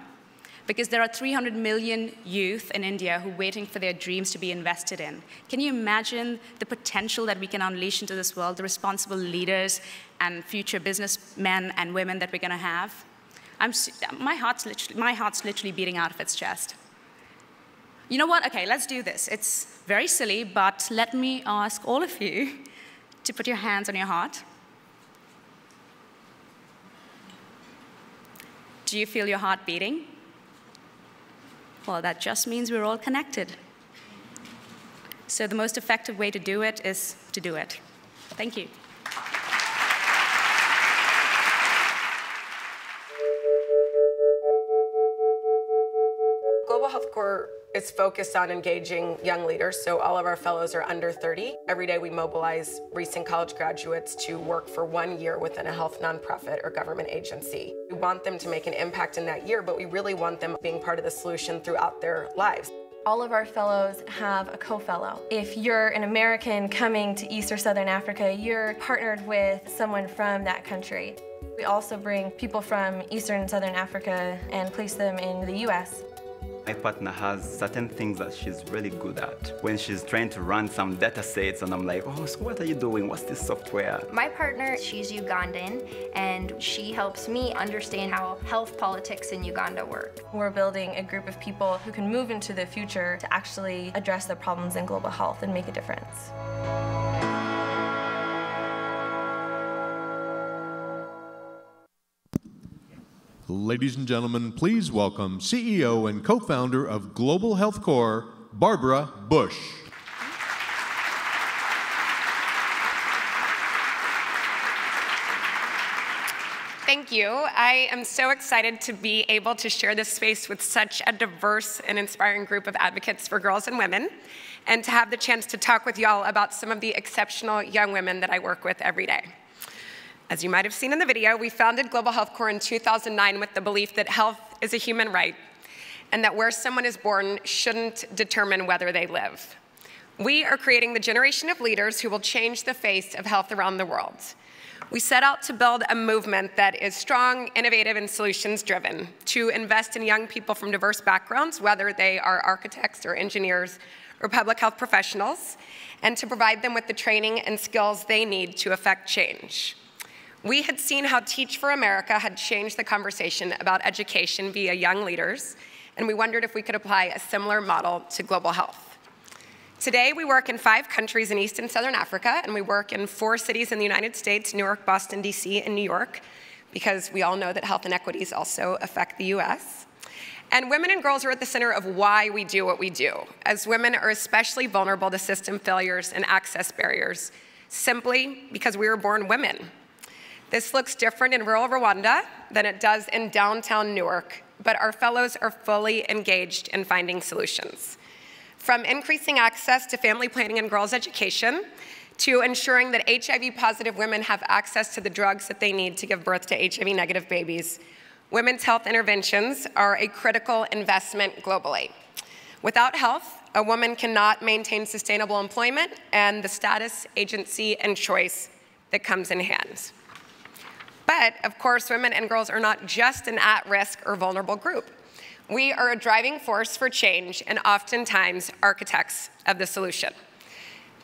[SPEAKER 15] because there are 300 million youth in India who are waiting for their dreams to be invested in. Can you imagine the potential that we can unleash into this world, the responsible leaders and future businessmen and women that we're going to have? My heart's literally beating out of its chest. You know what? Okay, let's do this. It's very silly, but let me ask all of you to put your hands on your heart. Do you feel your heart beating? Well, that just means we're all connected. So the most effective way to do it is to do it. Thank you.
[SPEAKER 16] Global health core It's focused on engaging young leaders, so all of our fellows are under 30. Every day we mobilize recent college graduates to work for 1 year within a health nonprofit or government agency. We want them to make an impact in that year, but we really want them being part of the solution throughout their lives.
[SPEAKER 17] All of our fellows have a co-fellow. If you're an American coming to East or Southern Africa, you're partnered with someone from that country. We also bring people from Eastern and Southern Africa and place them in the US.
[SPEAKER 18] My partner has certain things that she's really good at. When she's trying to run some data sets and I'm like, oh, so what are you doing? What's this software?
[SPEAKER 19] My partner, she's Ugandan, and she helps me understand how health politics in Uganda work.
[SPEAKER 17] We're building a group of people who can move into the future to actually address the problems in global health and make a difference.
[SPEAKER 7] Ladies and gentlemen, please welcome CEO and co-founder of Global Health Corps, Barbara Bush.
[SPEAKER 20] Thank you. I am so excited to be able to share this space with such a diverse and inspiring group of advocates for girls and women, and to have the chance to talk with y'all about some of the exceptional young women that I work with every day. As you might have seen in the video, we founded Global Health Corps in 2009 with the belief that health is a human right and that where someone is born shouldn't determine whether they live. We are creating the generation of leaders who will change the face of health around the world. We set out to build a movement that is strong, innovative, and solutions-driven, to invest in young people from diverse backgrounds, whether they are architects or engineers or public health professionals, and to provide them with the training and skills they need to affect change. We had seen how Teach for America had changed the conversation about education via young leaders, and we wondered if we could apply a similar model to global health. Today, we work in 5 countries in East and Southern Africa, and we work in 4 cities in the United States, Newark, Boston, DC, and New York, because we all know that health inequities also affect the US. And women and girls are at the center of why we do what we do, as women are especially vulnerable to system failures and access barriers, simply because we were born women. This looks different in rural Rwanda than it does in downtown Newark, but our fellows are fully engaged in finding solutions. From increasing access to family planning and girls' education, to ensuring that HIV-positive women have access to the drugs that they need to give birth to HIV-negative babies, women's health interventions are a critical investment globally. Without health, a woman cannot maintain sustainable employment and the status, agency, and choice that comes in hand. But, of course, women and girls are not just an at-risk or vulnerable group. We are a driving force for change and oftentimes architects of the solution.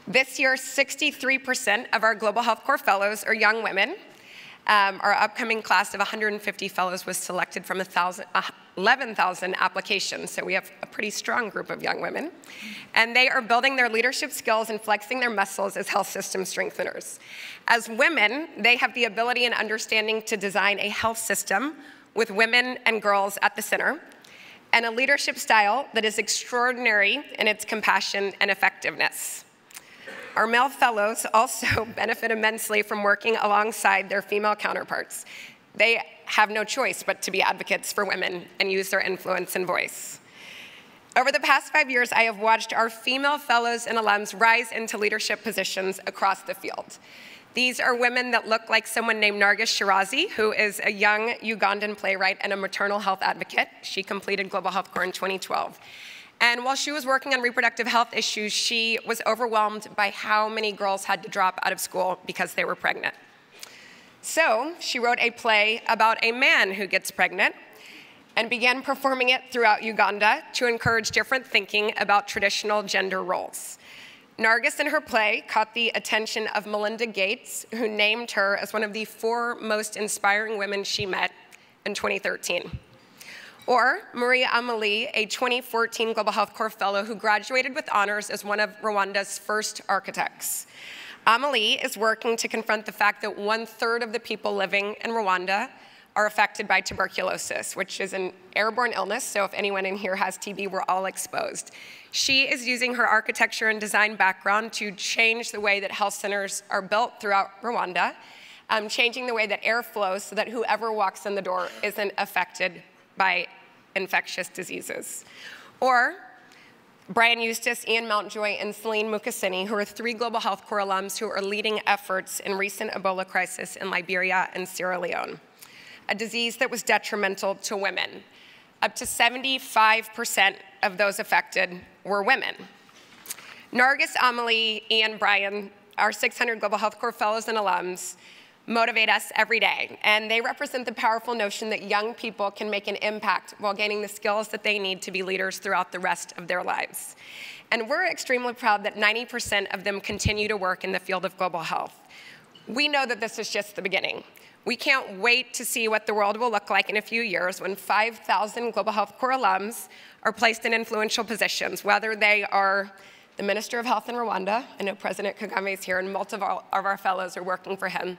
[SPEAKER 20] This year, 63% of our Global Health Corps fellows are young women. Our upcoming class of 150 fellows was selected from 11,000 applications, so we have a pretty strong group of young women. And they are building their leadership skills and flexing their muscles as health system strengtheners. As women, they have the ability and understanding to design a health system with women and girls at the center, and a leadership style that is extraordinary in its compassion and effectiveness. Our male fellows also benefit immensely from working alongside their female counterparts. They have no choice but to be advocates for women and use their influence and voice. Over the past 5 years, I have watched our female fellows and alums rise into leadership positions across the field. These are women that look like someone named Nargis Shirazi, who is a young Ugandan playwright and a maternal health advocate. She completed Global Health Corps in 2012. And while she was working on reproductive health issues, she was overwhelmed by how many girls had to drop out of school because they were pregnant. So she wrote a play about a man who gets pregnant and began performing it throughout Uganda to encourage different thinking about traditional gender roles. Nargis in her play caught the attention of Melinda Gates, who named her as one of the 4 most inspiring women she met in 2013. Or Maria Amelie, a 2014 Global Health Corps fellow who graduated with honors as one of Rwanda's first architects. Amelie is working to confront the fact that 1/3 of the people living in Rwanda are affected by tuberculosis, which is an airborne illness, so if anyone in here has TB, we're all exposed. She is using her architecture and design background to change the way that health centers are built throughout Rwanda, changing the way that air flows so that whoever walks in the door isn't affected by infectious diseases. Or Brian Eustace, Ian Mountjoy, and Celine Mukasini, who are 3 Global Health Corps alums who are leading efforts in recent Ebola crisis in Liberia and Sierra Leone, a disease that was detrimental to women. Up to 75% of those affected were women. Nargis, Amelie, Ian, Brian, our 600 Global Health Corps fellows and alums, motivate us every day, and they represent the powerful notion that young people can make an impact while gaining the skills that they need to be leaders throughout the rest of their lives. And we're extremely proud that 90% of them continue to work in the field of global health. We know that this is just the beginning. We can't wait to see what the world will look like in a few years when 5,000 Global Health Corps alums are placed in influential positions, whether they are the Minister of Health in Rwanda. I know President Kagame is here, and multiple of our fellows are working for him.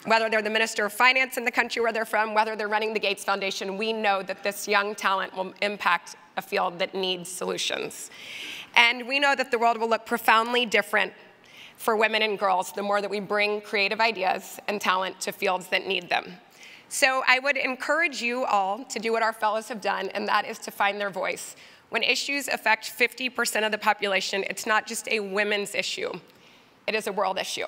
[SPEAKER 20] Whether they're the Minister of Finance in the country where they're from, whether they're running the Gates Foundation, we know that this young talent will impact a field that needs solutions. And we know that the world will look profoundly different for women and girls the more that we bring creative ideas and talent to fields that need them. So I would encourage you all to do what our fellows have done, and that is to find their voice. When issues affect 50% of the population, it's not just a women's issue, it is a world issue.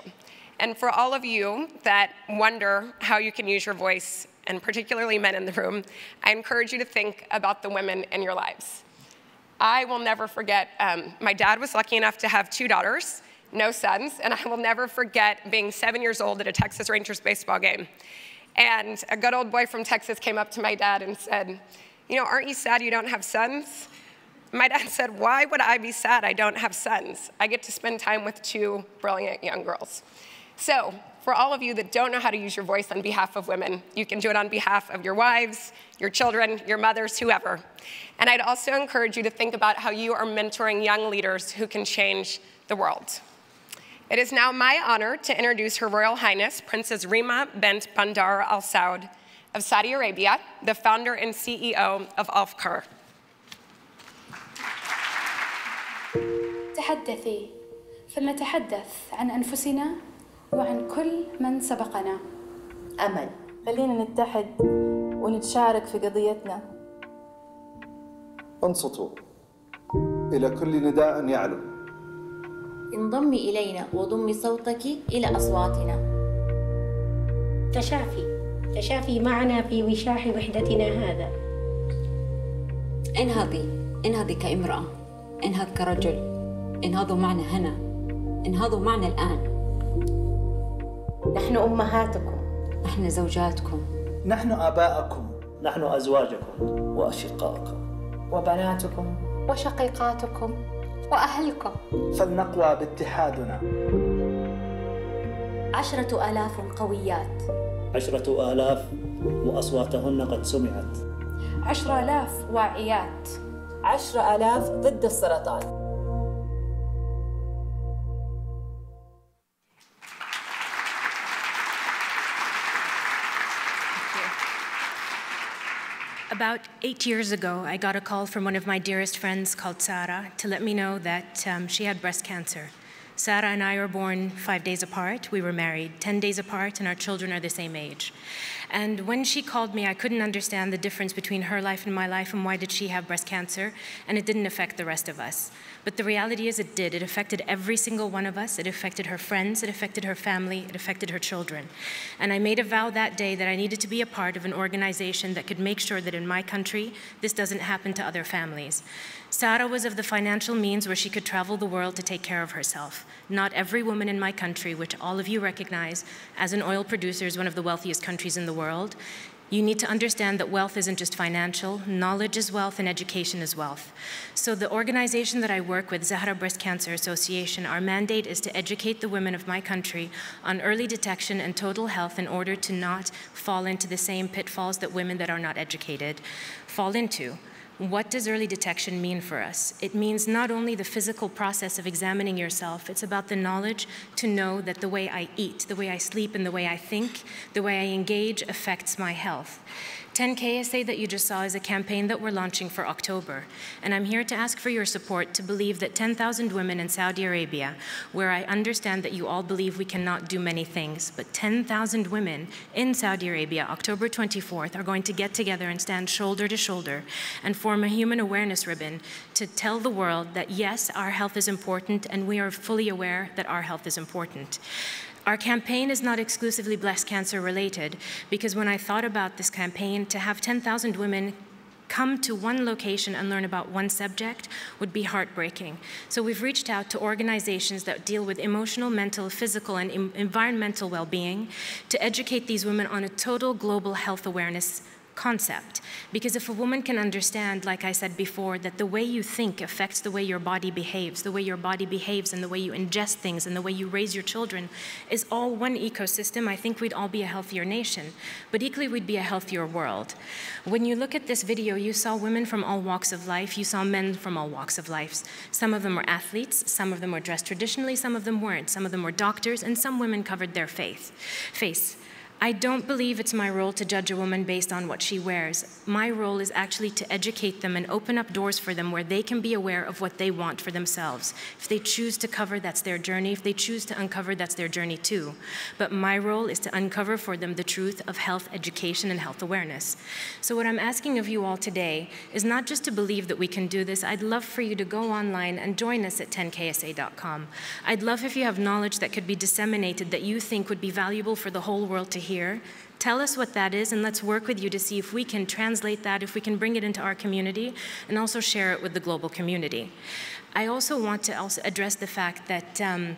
[SPEAKER 20] And for all of you that wonder how you can use your voice, and particularly men in the room, I encourage you to think about the women in your lives. I will never forget, my dad was lucky enough to have 2 daughters, no sons, and I will never forget being 7 years old at a Texas Rangers baseball game. And a good old boy from Texas came up to my dad and said, "You know, aren't you sad you don't have sons?" My dad said, "Why would I be sad I don't have sons? I get to spend time with 2 brilliant young girls." So, for all of you that don't know how to use your voice on behalf of women, you can do it on behalf of your wives, your children, your mothers, whoever. And I'd also encourage you to think about how you are mentoring young leaders who can change the world. It is now my honor to introduce Her Royal Highness, Princess Rima bint Bandar Al Saud of Saudi Arabia, the founder and CEO of Afkar.
[SPEAKER 21] تحدثي فلنتحدث عن أنفسنا وعن كل من سبقنا. أمل. خلينا نتحد ونتشارك في قضيتنا.
[SPEAKER 22] انصتوا إلى كل نداء يعلو.
[SPEAKER 23] انضمي إلينا وضمي صوتك إلى أصواتنا. تشافي معنا في وشاح وحدتنا هذا. انهضي كامرأة، انهض كرجل، انهضوا معنا هنا، انهضوا معنا الآن. نحن أمهاتكم، نحن زوجاتكم،
[SPEAKER 24] نحن آباءكم، نحن أزواجكم وأشقائكم
[SPEAKER 21] وبناتكم وشقيقاتكم وأهلكم.
[SPEAKER 24] فلنقوى باتحادنا.
[SPEAKER 23] 10,000 قويات،
[SPEAKER 24] 10,000 وأصواتهن قد سمعت.
[SPEAKER 21] 10,000 واعيات،
[SPEAKER 23] 10,000 ضد السرطان.
[SPEAKER 25] About 8 years ago, I got a call from one of my dearest friends called Sarah to let me know that she had breast cancer. Sarah and I were born 5 days apart. We were married 10 days apart, and our children are the same age. And when she called me, I couldn't understand the difference between her life and my life and why did she have breast cancer, and it didn't affect the rest of us. But the reality is it did. It affected every single one of us. It affected her friends. It affected her family. It affected her children. And I made a vow that day that I needed to be a part of an organization that could make sure that in my country, this doesn't happen to other families. Sarah was of the financial means where she could travel the world to take care of herself. Not every woman in my country, which all of you recognize as an oil producer, is one of the wealthiest countries in the world. You need to understand that wealth isn't just financial. Knowledge is wealth, and education is wealth. So the organization that I work with, Zahra Breast Cancer Association, our mandate is to educate the women of my country on early detection and total health in order to not fall into the same pitfalls that women that are not educated fall into. What does early detection mean for us? It means not only the physical process of examining yourself, it's about the knowledge to know that the way I eat, the way I sleep, and the way I think, the way I engage affects my health. 10KSA that you just saw is a campaign that we're launching for October. And I'm here to ask for your support to believe that 10,000 women in Saudi Arabia, where I understand that you all believe we cannot do many things, but 10,000 women in Saudi Arabia, October 24th, are going to get together and stand shoulder to shoulder and form a human awareness ribbon to tell the world that yes, our health is important and we are fully aware that our health is important. Our campaign is not exclusively breast cancer related, because when I thought about this campaign, to have 10,000 women come to one location and learn about one subject would be heartbreaking. So we've reached out to organizations that deal with emotional, mental, physical, and environmental well-being to educate these women on a total global health awareness concept. Because if a woman can understand, like I said before, that the way you think affects the way your body behaves, the way your body behaves and the way you ingest things and the way you raise your children is all one ecosystem, I think we'd all be a healthier nation. But equally, we'd be a healthier world. When you look at this video, you saw women from all walks of life, you saw men from all walks of life. Some of them were athletes, some of them were dressed traditionally, some of them weren't. Some of them were doctors, and some women covered their face. I don't believe it's my role to judge a woman based on what she wears. My role is actually to educate them and open up doors for them where they can be aware of what they want for themselves. If they choose to cover, that's their journey. If they choose to uncover, that's their journey too. But my role is to uncover for them the truth of health education and health awareness. So what I'm asking of you all today is not just to believe that we can do this. I'd love for you to go online and join us at 10ksa.com. I'd love if you have knowledge that could be disseminated that you think would be valuable for the whole world to hear. Tell us what that is, and let's work with you to see if we can translate that, if we can bring it into our community, and also share it with the global community. I also want to address the fact that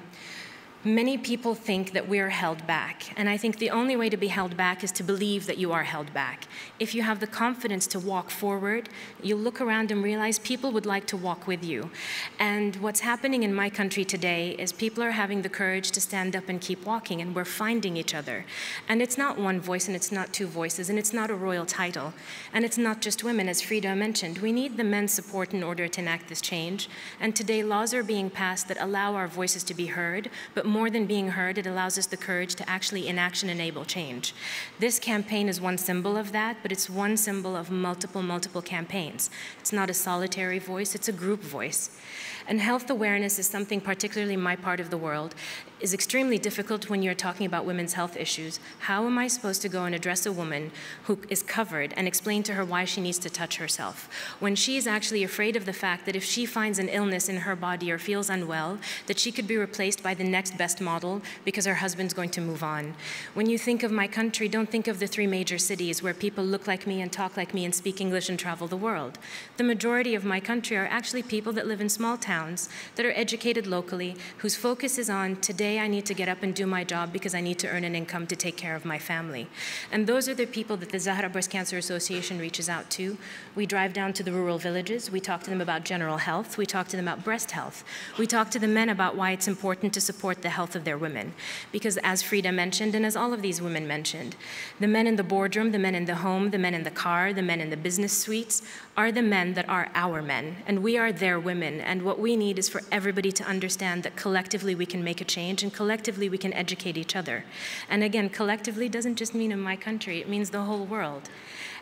[SPEAKER 25] many people think that we are held back, and I think the only way to be held back is to believe that you are held back. If you have the confidence to walk forward, you'll look around and realize people would like to walk with you. And what's happening in my country today is people are having the courage to stand up and keep walking, and we're finding each other. And it's not one voice, and it's not two voices, and it's not a royal title. And it's not just women, as Frida mentioned. We need the men's support in order to enact this change. And today, laws are being passed that allow our voices to be heard, but more than being heard, it allows us the courage to actually enact and enable change. This campaign is one symbol of that, but it's one symbol of multiple campaigns. It's not a solitary voice, it's a group voice. And health awareness is something, particularly in my part of the world, is extremely difficult when you're talking about women's health issues. How am I supposed to go and address a woman who is covered and explain to her why she needs to touch herself, when she is actually afraid of the fact that if she finds an illness in her body or feels unwell, that she could be replaced by the next best model because her husband's going to move on? When you think of my country, don't think of the 3 major cities where people look like me and talk like me and speak English and travel the world. The majority of my country are actually people that live in small towns, that are educated locally, whose focus is on, today I need to get up and do my job because I need to earn an income to take care of my family. And those are the people that the Zahra Breast Cancer Association reaches out to. We drive down to the rural villages, we talk to them about general health, we talk to them about breast health, we talk to the men about why it's important to support the health of their women. Because as Frida mentioned, and as all of these women mentioned, the men in the boardroom, the men in the home, the men in the car, the men in the business suites are the men that are our men, and we are their women. And what we need is for everybody to understand that collectively we can make a change, and collectively we can educate each other. And again, collectively doesn't just mean in my country, it means the whole world.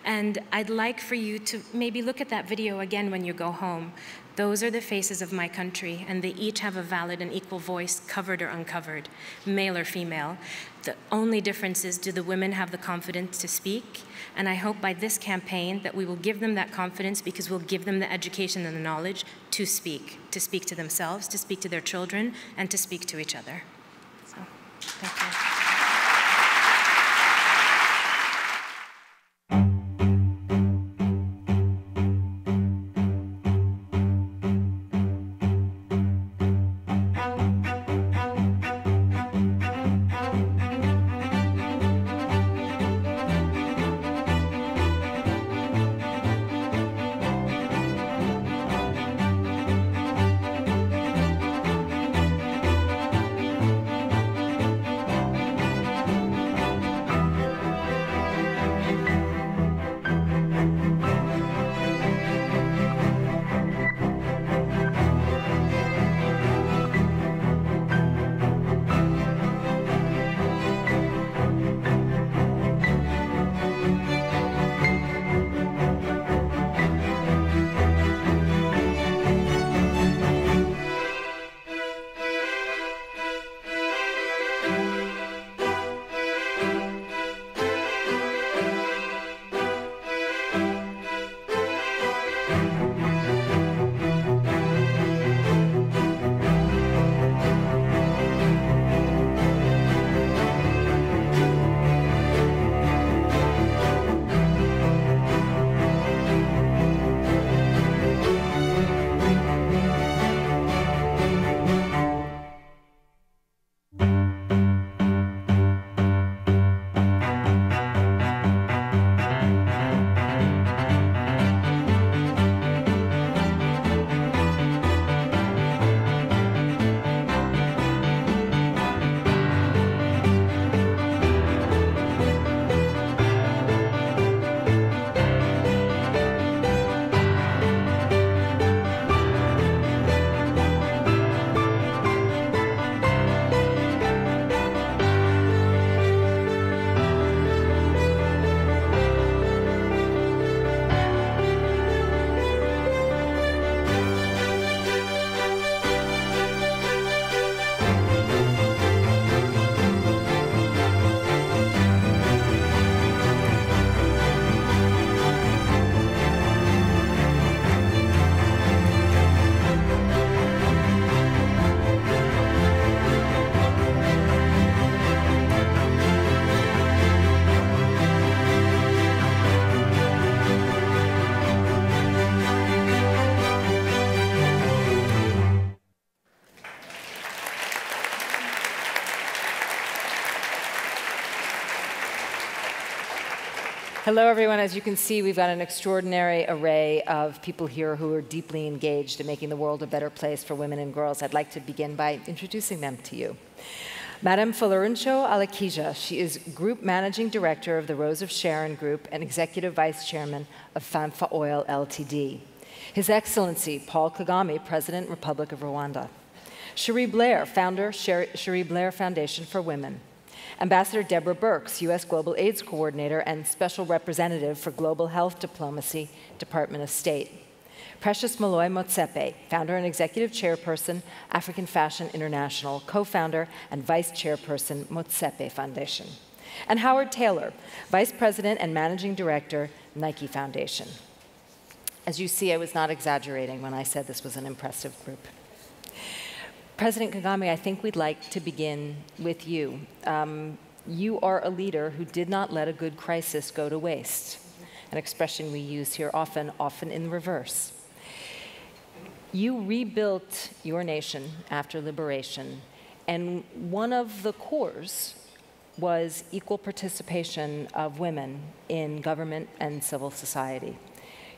[SPEAKER 25] And I'd like for you to maybe look at that video again when you go home. Those are the faces of my country, and they each have a valid and equal voice, covered or uncovered, male or female. The only difference is, do the women have the confidence to speak? And I hope by this campaign that we will give them that confidence, because we'll give them the education and the knowledge to speak to themselves, to speak to their children, and to speak to each other. So, thank you.
[SPEAKER 3] Hello, everyone. As you can see, we've got an extraordinary array of people here who are deeply engaged in making the world a better place for women and girls. I'd like to begin by introducing them to you. Madame Fulleruncho Alakija, she is Group Managing Director of the Rose of Sharon Group and Executive Vice Chairman of Famfa Oil Ltd. His Excellency Paul Kagame, President, Republic of Rwanda. Cherie Blair, founder, Cherie Blair Foundation for Women. Ambassador Deborah Birx, U.S. Global AIDS Coordinator and Special Representative for Global Health Diplomacy, Department of State. Precious Malloy Motsepe, founder and executive chairperson, African Fashion International, co-founder and vice chairperson, Motsepe Foundation. And Howard Taylor, vice president and managing director, Nike Foundation. As you see, I was not exaggerating when I said this was an impressive group. President Kagame, I think we'd like to begin with you. You are a leader who did not let a good crisis go to waste, an expression we use here often in reverse. You rebuilt your nation after liberation, and one of the cores was equal participation of women in government and civil society.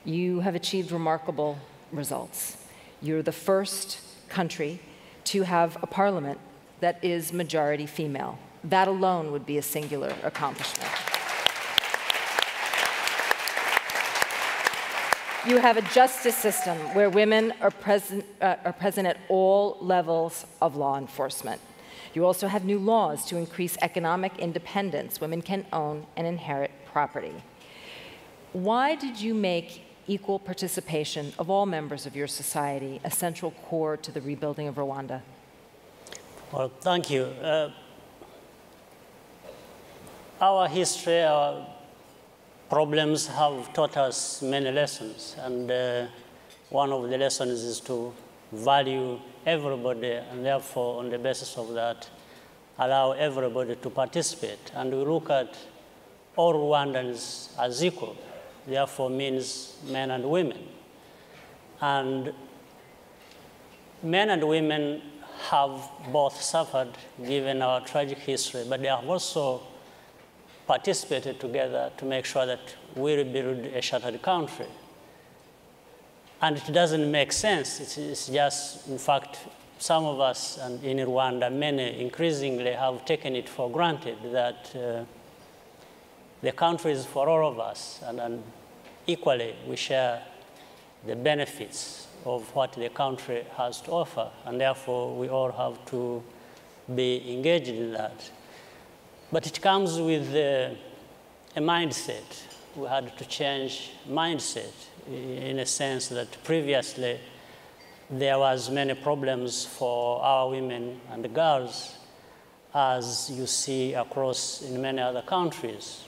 [SPEAKER 3] You have achieved remarkable results. You're the first country to have a parliament that is majority female. That alone would be a singular accomplishment. You have a justice system where women are present at all levels of law enforcement. You also have new laws to increase economic independence. Women can own and inherit property. Why did you make equal participation of all members of your society a central core to the rebuilding of Rwanda?
[SPEAKER 24] Well, thank you. Our history, our problems have taught us many lessons, and one of the lessons is to value everybody, and therefore, on the basis of that, allow everybody to participate. And we look at all Rwandans as equal, therefore means men and women. And men and women have both suffered, given our tragic history, but they have also participated together to make sure that we rebuild a shattered country. And it doesn't make sense. It's just, in fact, some of us, and in Rwanda, many increasingly have taken it for granted that the country is for all of us, and equally we share the benefits of what the country has to offer, and therefore we all have to be engaged in that. But it comes with a mindset. We had to change mindset in a sense that previously there was many problems for our women and girls, as you see across in many other countries.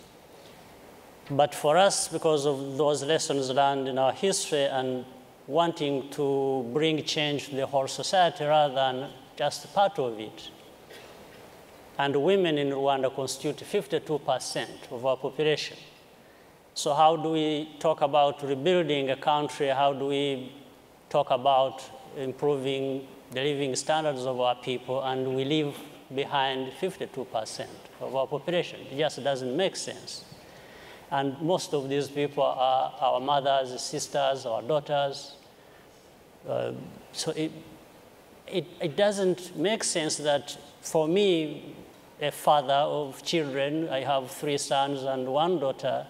[SPEAKER 24] But for us, because of those lessons learned in our history and wanting to bring change to the whole society rather than just part of it, and women in Rwanda constitute 52% of our population. So how do we talk about rebuilding a country? How do we talk about improving the living standards of our people, and we leave behind 52% of our population? It just doesn't make sense. And most of these people are our mothers, sisters, our daughters. So it doesn't make sense that for me, a father of children, I have 3 sons and 1 daughter,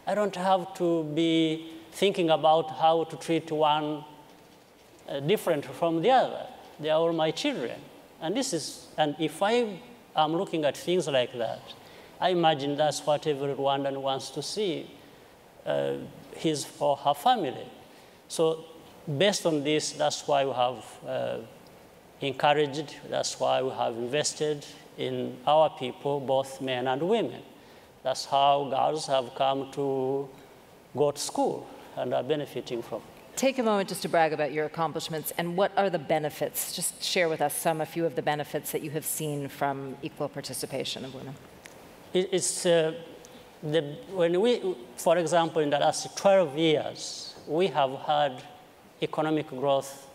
[SPEAKER 24] I don't have to be thinking about how to treat one different from the other. They are all my children. And if I am looking at things like that, I imagine that's what every Rwandan wants to see, his or her family. So based on this, that's why we have encouraged, that's why we have invested in our people, both men and women. That's how girls have come to go to school and are benefiting from it.
[SPEAKER 3] Take a moment just to brag about your accomplishments, and what are the benefits? Just share with us a few of the benefits that you have seen from equal participation of women.
[SPEAKER 24] For example, in the last 12 years, we have had economic growth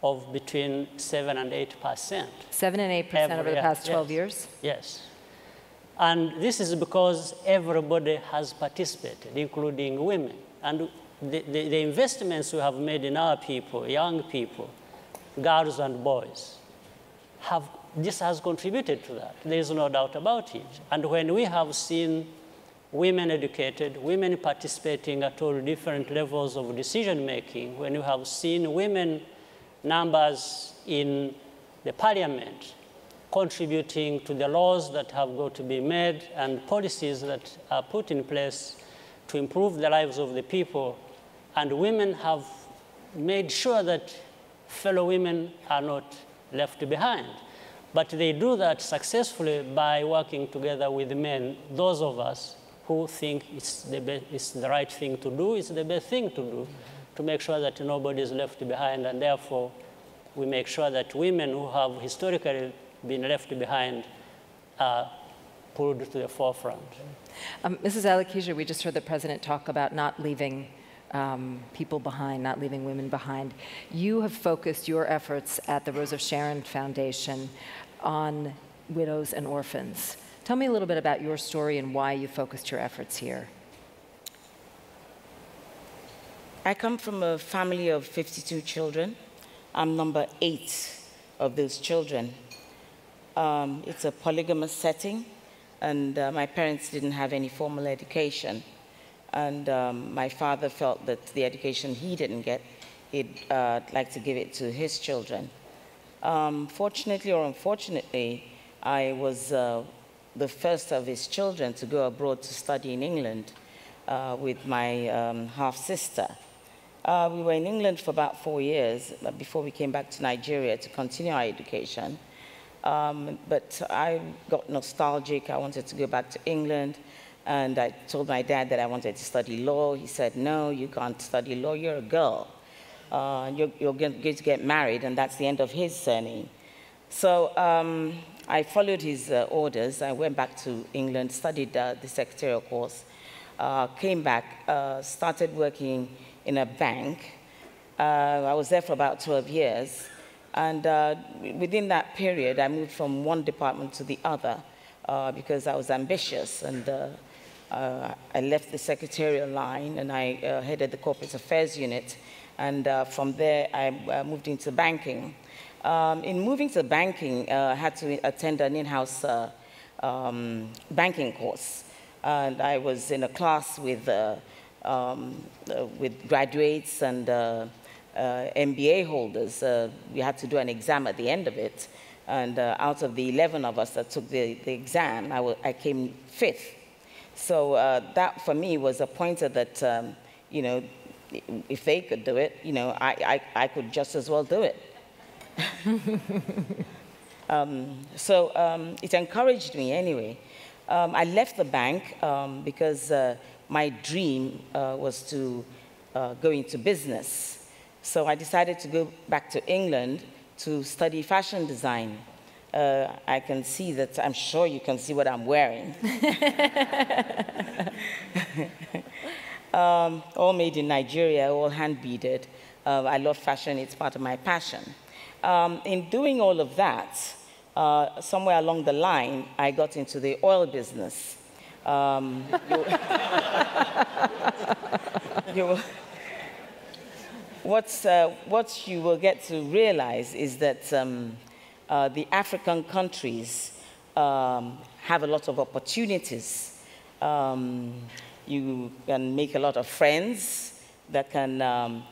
[SPEAKER 24] of between 7 and 8%.
[SPEAKER 3] 7 and 8% over the past 12 years?
[SPEAKER 24] Yes. And this is because everybody has participated, including women. And the investments we have made in our people, young people, girls and boys, this has contributed to that. There is no doubt about it. And when we have seen women educated, women participating at all different levels of decision making, when you have seen women numbers in the parliament contributing to the laws that have got to be made and policies that are put in place to improve the lives of the people, and women have made sure that fellow women are not left behind. But they do that successfully by working together with men, those of us who think it's the right thing to do, it's the best thing to do, to make sure that nobody is left behind, and therefore we make sure that women who have historically been left behind are pulled to the forefront.
[SPEAKER 3] Mrs. Alakija, we just heard the president talk about not leaving people behind, not leaving women behind. You have focused your efforts at the Rose of Sharon Foundation on widows and orphans. Tell me a little bit about your story and why you focused your efforts here.
[SPEAKER 1] I come from a family of 52 children. I'm number 8 of those children. It's a polygamous setting, and my parents didn't have any formal education. And my father felt that the education he didn't get, he'd like to give it to his children. Fortunately or unfortunately, I was the first of his children to go abroad to study in England with my half-sister. We were in England for about 4 years before we came back to Nigeria to continue our education. But I got nostalgic. I wanted to go back to England. And I told my dad that I wanted to study law. He said, no, you can't study law. You're a girl. You're going to get married, and that's the end of his surname. So I followed his orders. I went back to England, studied the secretarial course, came back, started working in a bank. I was there for about 12 years. And within that period, I moved from one department to the other because I was ambitious. And I left the secretarial line, and I headed the corporate affairs unit. And from there, I moved into banking. In moving to banking, I had to attend an in-house banking course. And I was in a class with graduates and MBA holders. We had to do an exam at the end of it. And out of the 11 of us that took the exam, I came 5th. So that, for me, was a pointer that, you know, if they could do it, you know, I could just as well do it. So it encouraged me anyway. I left the bank because my dream was to go into business. So I decided to go back to England to study fashion design. I can see that, I'm sure you can see what I'm wearing. All made in Nigeria, all hand-beaded. I love fashion, it's part of my passion. In doing all of that, somewhere along the line, I got into the oil business. What you will get to realize is that the African countries have a lot of opportunities. You can make a lot of friends that can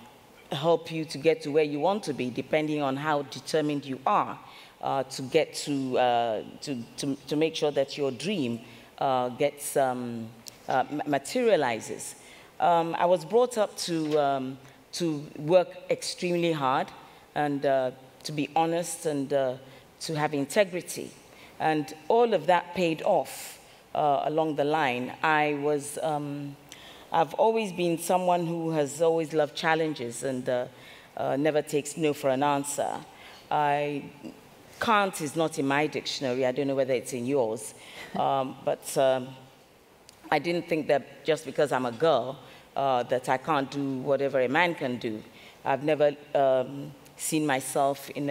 [SPEAKER 1] help you to get to where you want to be, depending on how determined you are to get to make sure that your dream gets materializes. I was brought up to work extremely hard and to be honest and to have integrity, and all of that paid off along the line. I've always been someone who has always loved challenges and never takes no for an answer. Can't is not in my dictionary. I don't know whether it's in yours. But I didn't think that just because I'm a girl that I can't do whatever a man can do. I've never seen myself in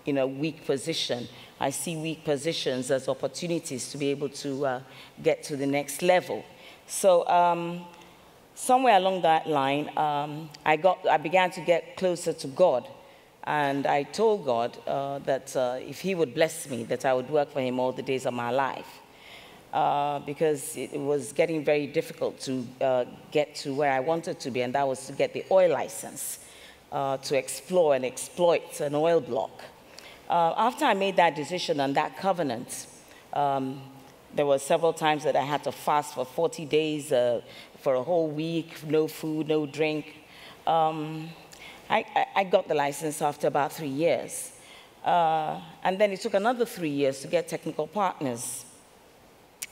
[SPEAKER 1] in a weak position. I see weak positions as opportunities to be able to get to the next level. So somewhere along that line, I began to get closer to God. And I told God that if he would bless me, that I would work for him all the days of my life. Because it was getting very difficult to get to where I wanted to be, and that was to get the oil license to explore and exploit an oil block. After I made that decision and that covenant, there were several times that I had to fast for 40 days, for a whole week, no food, no drink. I got the license after about 3 years. And then it took another 3 years to get technical partners.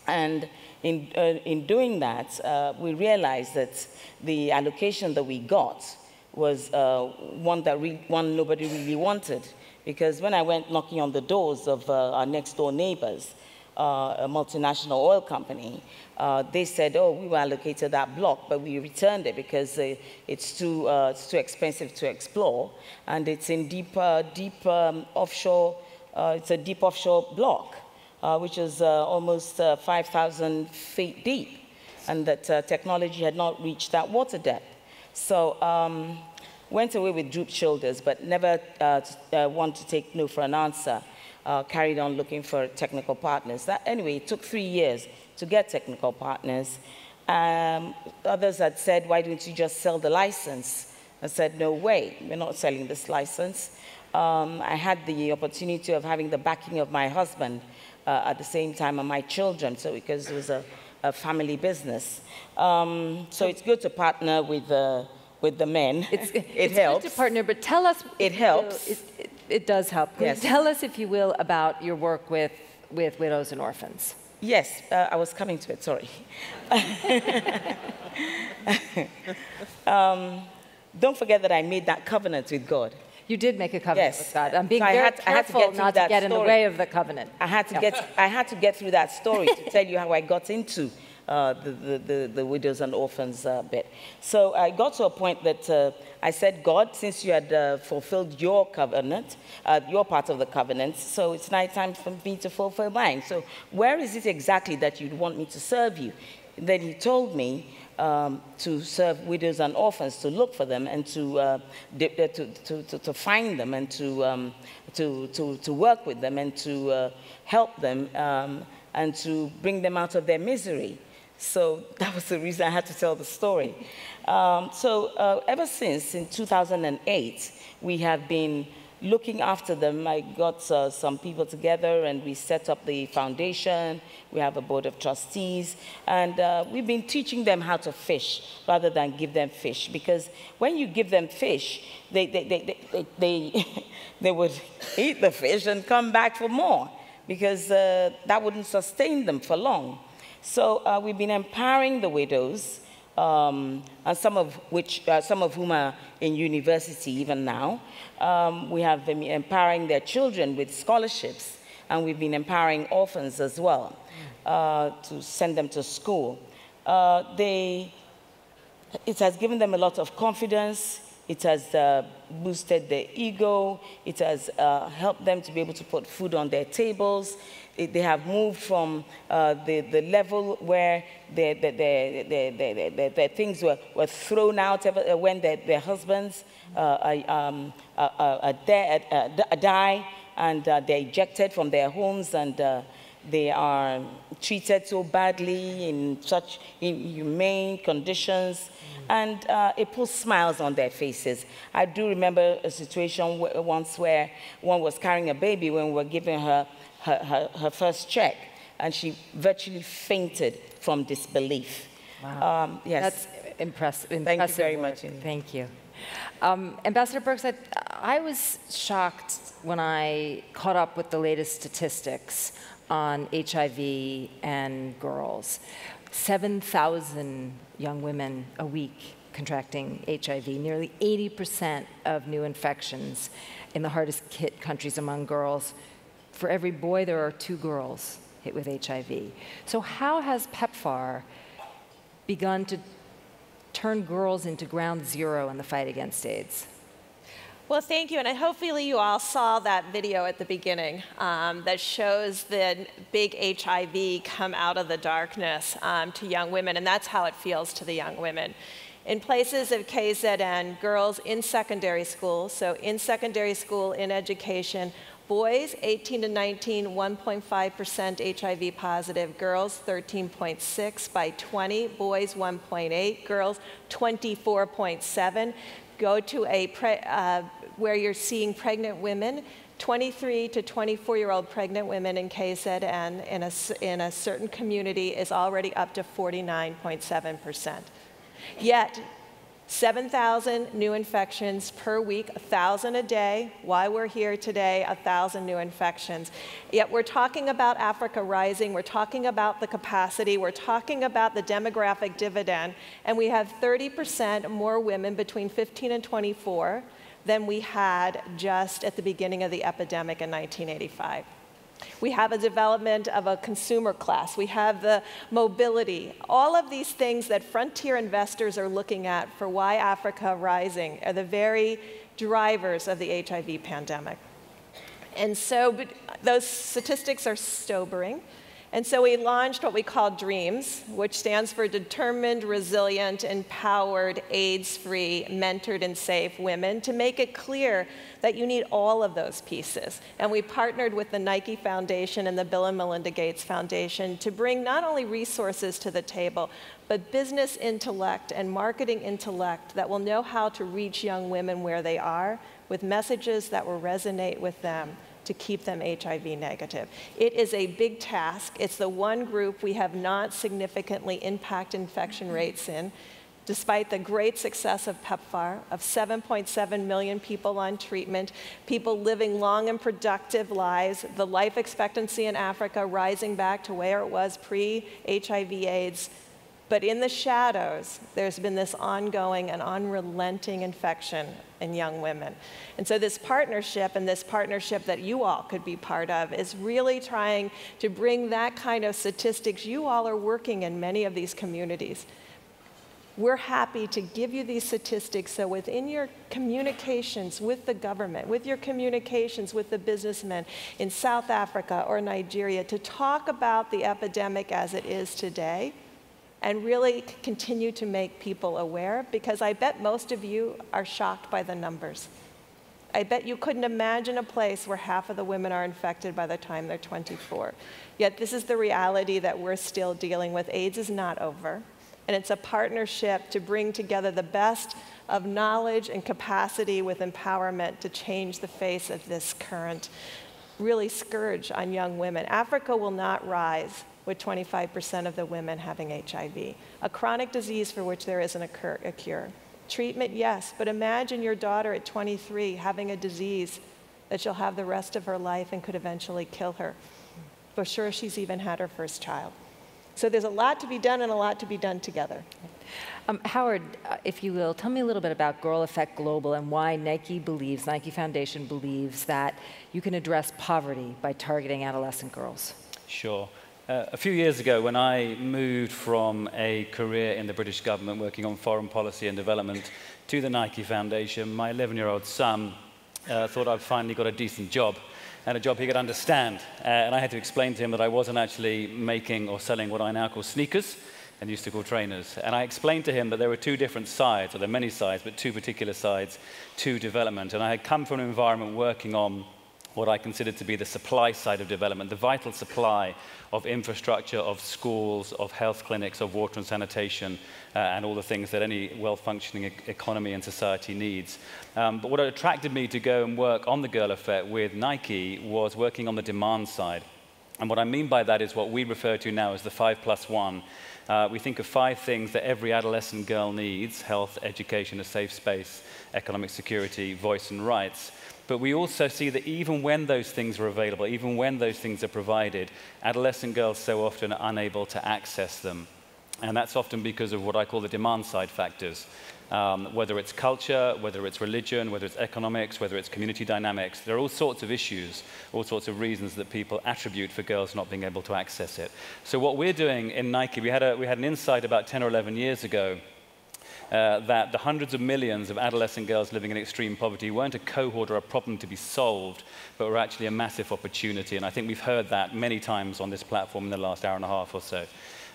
[SPEAKER 1] And in doing that, we realized that the allocation that we got was one nobody really wanted. Because when I went knocking on the doors of our next door neighbors, a multinational oil company, they said, oh, we were allocated that block, but we returned it because it's too expensive to explore, and it's in offshore, it's a deep offshore block, which is almost 5,000 feet deep, and that technology had not reached that water depth. So went away with drooped shoulders, but never want to take no for an answer. Carried on looking for technical partners. Anyway, it took 3 years to get technical partners. Others had said, why don't you just sell the license? I said, no way, we're not selling this license. I had the opportunity of having the backing of my husband at the same time, and my children, so because it was a family business. So it's good to partner with the men. It helps.
[SPEAKER 3] Good to partner, but tell us.
[SPEAKER 1] It helps.
[SPEAKER 3] It does help.
[SPEAKER 1] Yes.
[SPEAKER 3] Tell us, if you will, about your work with widows and orphans.
[SPEAKER 1] Yes, I was coming to it, sorry. Don't forget that I made that covenant with God.
[SPEAKER 3] You did make a covenant with God. I'm being
[SPEAKER 1] so
[SPEAKER 3] very careful not to get in the way of the covenant.
[SPEAKER 1] I had to get through that story to tell you how I got into the widows and orphans bit. So I got to a point that I said, God, since you had fulfilled your covenant, your part of the covenant, so it's now time for me to fulfill mine. So where is it exactly that you'd want me to serve you? And then he told me to serve widows and orphans, to look for them and to find them and to work with them and to help them and to bring them out of their misery. So that was the reason I had to tell the story. Ever since, in 2008, we have been looking after them. I got some people together and we set up the foundation. We have a board of trustees, and we've been teaching them how to fish rather than give them fish, because when you give them fish, they would eat the fish and come back for more, because that wouldn't sustain them for long. So we've been empowering the widows, and some of whom are in university even now. We have been empowering their children with scholarships, and we've been empowering orphans as well to send them to school. It has given them a lot of confidence. It has boosted their ego. It has helped them to be able to put food on their tables. They have moved from the level where their things were thrown out when their husbands die, and they're ejected from their homes, and they are treated so badly in such inhumane conditions. And it puts smiles on their faces. I do remember a situation once where one was carrying a baby when we were giving her first check, and she virtually fainted from disbelief.
[SPEAKER 3] Wow.
[SPEAKER 1] Yes.
[SPEAKER 3] That's impressive.
[SPEAKER 1] Thank you very much.
[SPEAKER 3] Thank you. Ambassador Brooks, I was shocked when I caught up with the latest statistics on HIV and girls. 7,000 young women a week contracting HIV, nearly 80% of new infections in the hardest hit countries among girls. For every boy, there are 2 girls hit with HIV. So how has PEPFAR begun to turn girls into ground zero in the fight against AIDS?
[SPEAKER 2] Well, thank you, and hopefully you all saw that video at the beginning that shows the big HIV come out of the darkness to young women, and that's how it feels to the young women. In places of KZN, girls in secondary school, so in secondary school, in education, boys 18 to 19, 1.5% HIV positive, girls 13.6 by 20, boys 1.8, girls 24.7. Go to where you're seeing pregnant women, 23 to 24-year-old pregnant women in KZN in a certain community is already up to 49.7%. Yet, 7,000 new infections per week, 1,000 a day. Why we're here today, 1,000 new infections. Yet we're talking about Africa rising, we're talking about the capacity, we're talking about the demographic dividend, and we have 30% more women between 15 and 24 than we had just at the beginning of the epidemic in 1985. We have a development of a consumer class. We have the mobility. All of these things that frontier investors are looking at for why Africa rising are the very drivers of the HIV pandemic. And so those statistics are sobering. And so we launched what we call DREAMS, which stands for Determined, Resilient, Empowered, AIDS-Free, Mentored, and Safe Women, to make it clear that you need all of those pieces. And we partnered with the Nike Foundation and the Bill and Melinda Gates Foundation to bring not only resources to the table, but business intellect and marketing intellect that will know how to reach young women where they are with messages that will resonate with them to keep them HIV negative. It is a big task. It's the one group we have not significantly impacted infection rates in, despite the great success of PEPFAR, of 7.7 million people on treatment, people living long and productive lives, the life expectancy in Africa rising back to where it was pre-HIV AIDS. But in the shadows, there's been this ongoing and unrelenting infection in young women. And so this partnership, and this partnership that you all could be part of, is really trying to bring that kind of statistics. You all are working in many of these communities. We're happy to give you these statistics so within your communications with the government, with your communications with the businessmen in South Africa or Nigeria, to talk about the epidemic as it is today, and really continue to make people aware, because I bet most of you are shocked by the numbers. I bet you couldn't imagine a place where half of the women are infected by the time they're 24. Yet this is the reality that we're still dealing with. AIDS is not over, and it's a partnership to bring together the best of knowledge and capacity with empowerment to change the face of this current really scourge on young women. Africa will not rise with 25% of the women having HIV, a chronic disease for which there isn't a cure. Treatment, yes, but imagine your daughter at 23 having a disease that she'll have the rest of her life and could eventually kill her before she's even had her first child. So there's a lot to be done and a lot to be done together.
[SPEAKER 3] Howard, if you will, tell me a little bit about Girl Effect Global and why Nike Foundation believes that you can address poverty by targeting adolescent girls.
[SPEAKER 4] Sure. A few years ago, when I moved from a career in the British government working on foreign policy and development to the Nike Foundation, my 11-year-old son thought I'd finally got a decent job, and a job he could understand. And I had to explain to him that I wasn't actually making or selling what I now call sneakers and used to call trainers. And I explained to him that there were two different sides, or there are many sides, but two particular sides to development. And I had come from an environment working on what I considered to be the supply side of development, the vital supply of infrastructure, of schools, of health clinics, of water and sanitation, and all the things that any well-functioning economy and society needs. But what attracted me to go and work on the Girl Effect with Nike was working on the demand side. And what I mean by that is what we refer to now as the 5+1. We think of 5 things that every adolescent girl needs: health, education, a safe space, economic security, voice and rights. But we also see that even when those things are available, even when those things are provided, adolescent girls so often are unable to access them. And that's often because of what I call the demand side factors. Whether it's culture, whether it's religion, whether it's economics, whether it's community dynamics, there are all sorts of issues, all sorts of reasons that people attribute for girls not being able to access it. So what we're doing in Nike, we had an insight about 10 or 11 years ago that the hundreds of millions of adolescent girls living in extreme poverty weren't a cohort or a problem to be solved, but were actually a massive opportunity. And I think we've heard that many times on this platform in the last hour and a half or so.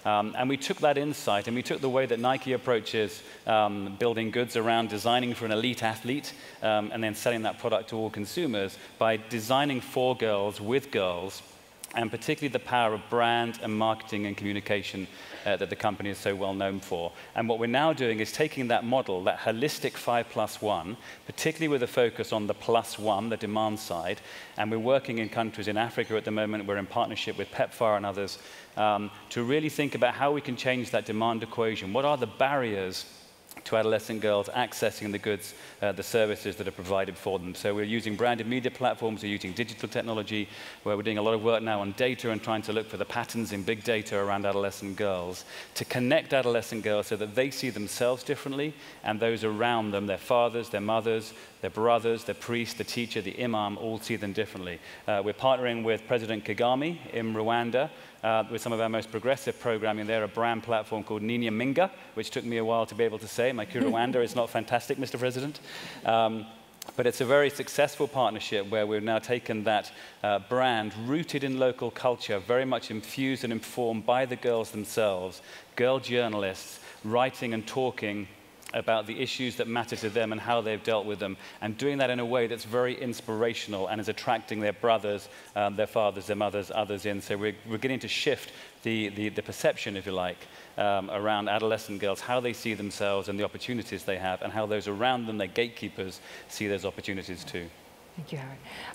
[SPEAKER 4] And we took that insight and we took the way that Nike approaches building goods around designing for an elite athlete and then selling that product to all consumers by designing for girls with girls, and particularly the power of brand and marketing and communication that the company is so well known for. And what we're now doing is taking that model, that holistic 5+1, particularly with a focus on the +1, the demand side, and we're working in countries in Africa at the moment. We're in partnership with PEPFAR and others to really think about how we can change that demand equation. What are the barriers to adolescent girls accessing the goods, the services that are provided for them? So we're using branded media platforms, we're using digital technology, where we're doing a lot of work now on data and trying to look for the patterns in big data around adolescent girls, to connect adolescent girls so that they see themselves differently and those around them, their fathers, their mothers, their brothers, their priest, the teacher, the imam, all see them differently. We're partnering with President Kagame in Rwanda, with some of our most progressive programming there, a brand platform called Ninya Minga, which took me a while to be able to say. My Kinyarwanda is not fantastic, Mr. President. But it's a very successful partnership where we've now taken that brand rooted in local culture, very much infused and informed by the girls themselves, girl journalists writing and talking about the issues that matter to them and how they've dealt with them, and doing that in a way that's very inspirational and is attracting their brothers, their fathers, their mothers, others in. So we're beginning to shift the perception, if you like, around adolescent girls, how they see themselves and the opportunities they have, and how those around them, their gatekeepers, see those opportunities too.
[SPEAKER 3] Thank you,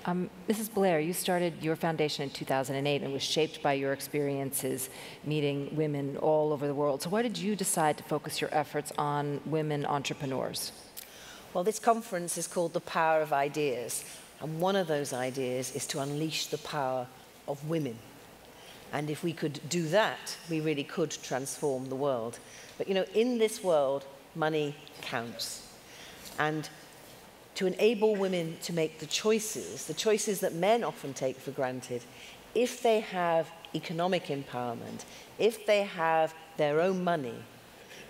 [SPEAKER 3] Howard. Mrs. Blair, you started your foundation in 2008 and was shaped by your experiences meeting women all over the world. So why did you decide to focus your efforts on women entrepreneurs?
[SPEAKER 5] Well, this conference is called The Power of Ideas. And one of those ideas is to unleash the power of women. And if we could do that, we really could transform the world. But you know, in this world, money counts. And to enable women to make the choices that men often take for granted, if they have economic empowerment, if they have their own money,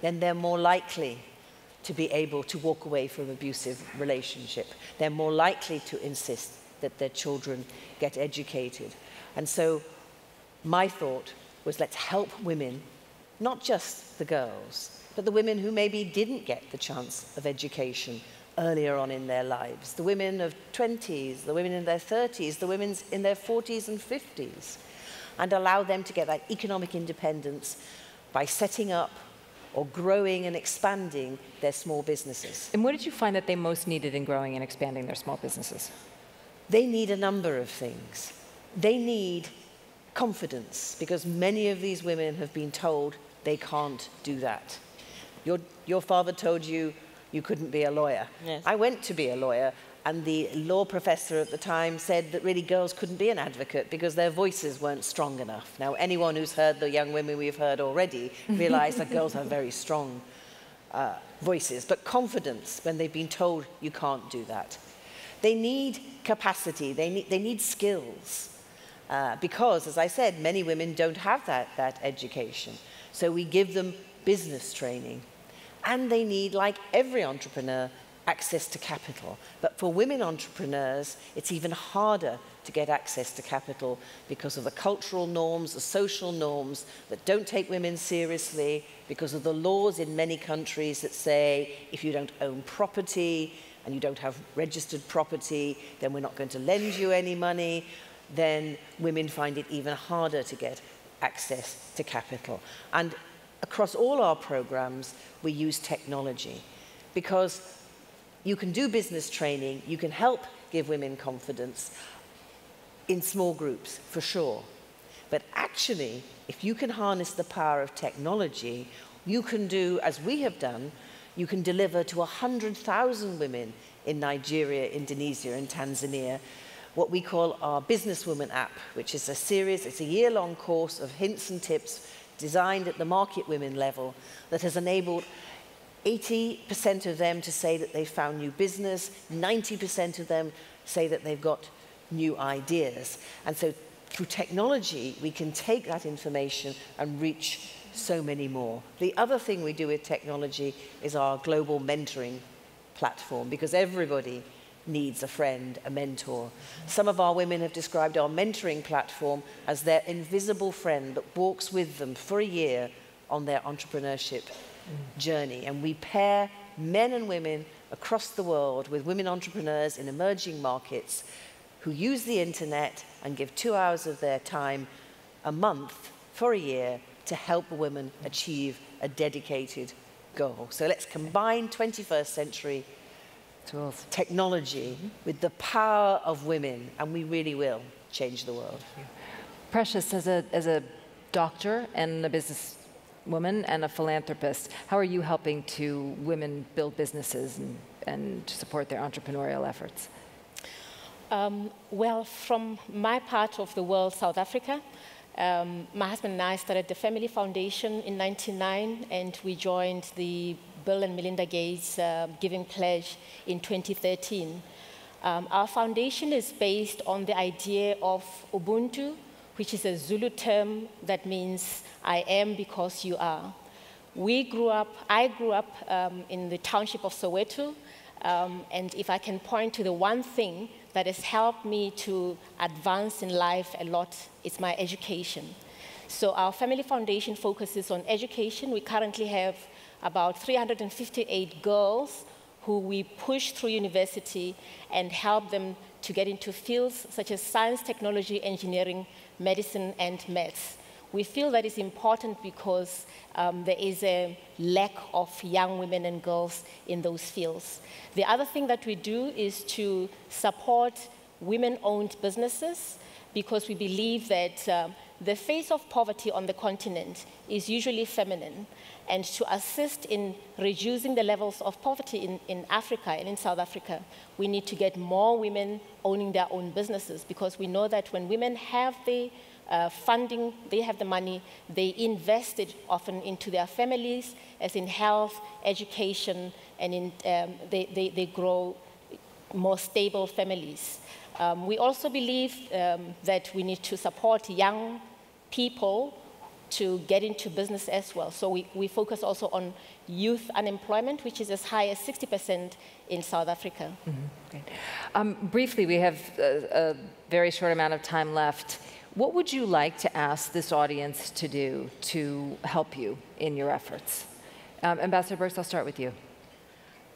[SPEAKER 5] then they're more likely to be able to walk away from an abusive relationship. They're more likely to insist that their children get educated. And so my thought was, let's help women, not just the girls, but the women who maybe didn't get the chance of education earlier on in their lives, the women of 20s, the women in their 30s, the women in their 40s and 50s, and allow them to get that economic independence by setting up or growing and expanding their small businesses.
[SPEAKER 3] And what did you find that they most needed in growing and expanding their small businesses?
[SPEAKER 5] They need a number of things. They need confidence, because many of these women have been told they can't do that. Your father told you you couldn't be a lawyer.
[SPEAKER 1] Yes.
[SPEAKER 5] I went to be a lawyer, and the law professor at the time said that really girls couldn't be an advocate because their voices weren't strong enough. Now, anyone who's heard the young women we've heard already realize that girls have very strong voices, but confidence when they've been told you can't do that. They need capacity, they need skills, because, as I said, many women don't have that education. So we give them business training. And they need, like every entrepreneur, access to capital. But for women entrepreneurs, it's even harder to get access to capital because of the cultural norms, the social norms that don't take women seriously, because of the laws in many countries that say if you don't own property and you don't have registered property, then we're not going to lend you any money. Then women find it even harder to get access to capital. And across all our programs, we use technology, because you can do business training, you can help give women confidence in small groups, for sure. But actually, if you can harness the power of technology, you can do, as we have done, you can deliver to 100,000 women in Nigeria, Indonesia, and Tanzania what we call our Businesswoman app, which is a series, it's a year-long course of hints and tips designed at the market women level that has enabled 80% of them to say that they've found new business, 90% of them say that they've got new ideas. And so through technology, we can take that information and reach so many more. The other thing we do with technology is our global mentoring platform, because everybody needs a friend, a mentor. Some of our women have described our mentoring platform as their invisible friend that walks with them for a year on their entrepreneurship journey. And we pair men and women across the world with women entrepreneurs in emerging markets who use the internet and give 2 hours of their time a month for a year to help women achieve a dedicated goal. So let's combine 21st century technology with the power of women, and we really will change the world.
[SPEAKER 3] Precious, as a doctor and a businesswoman and a philanthropist, how are you helping to women build businesses and support their entrepreneurial efforts?
[SPEAKER 6] Well, from my part of the world, South Africa, my husband and I started the Family Foundation in '99, and we joined the Bill and Melinda Gates Giving Pledge in 2013. Our foundation is based on the idea of Ubuntu, which is a Zulu term that means I am because you are. I grew up in the township of Soweto, and if I can point to the one thing that has helped me to advance in life a lot, it's my education. So our family foundation focuses on education. We currently have about 358 girls who we push through university and help them to get into fields such as science, technology, engineering, medicine, and maths. We feel that is important because there is a lack of young women and girls in those fields. The other thing that we do is to support women-owned businesses, because we believe that the face of poverty on the continent is usually feminine. And to assist in reducing the levels of poverty in Africa and in South Africa, we need to get more women owning their own businesses, because we know that when women have the funding, they have the money, they invest it often into their families, as in health, education, and they grow more stable families. We also believe that we need to support young people to get into business as well. So we focus also on youth unemployment, which is as high as 60% in South Africa.
[SPEAKER 3] Great. Briefly, we have a very short amount of time left. What would you like to ask this audience to do to help you in your efforts? Ambassador Birks, I'll start with you.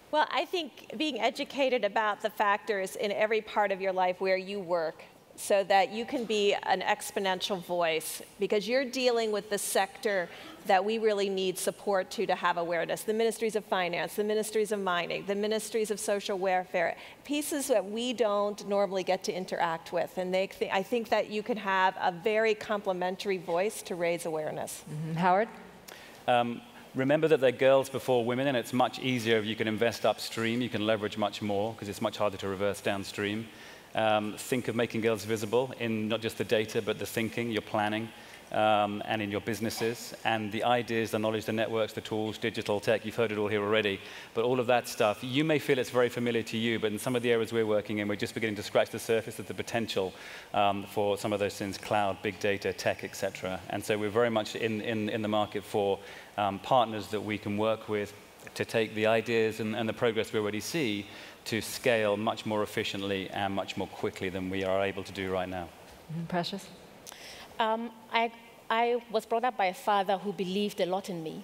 [SPEAKER 2] Well, I think being educated about the factors in every part of your life where you work, so that you can be an exponential voice, because you're dealing with the sector that we really need support to have awareness. The ministries of finance, the ministries of mining, the ministries of social welfare, pieces that we don't normally get to interact with. And I think that you can have a very complementary voice to raise awareness.
[SPEAKER 3] Howard?
[SPEAKER 4] Remember that they're girls before women, and it's much easier if you can invest upstream. You can leverage much more, because it's much harder to reverse downstream. Think of making girls visible in not just the data, but the thinking, your planning, and in your businesses. And the ideas, the knowledge, the networks, the tools, digital tech, you've heard it all here already. But all of that stuff, you may feel it's very familiar to you, but in some of the areas we're working in, we're just beginning to scratch the surface of the potential for some of those things, cloud, big data, tech, etc. And so we're very much in the market for partners that we can work with to take the ideas and the progress we already see to scale much more efficiently and much more quickly than we are able to do right now.
[SPEAKER 3] Precious?
[SPEAKER 6] I was brought up by a father who believed a lot in me.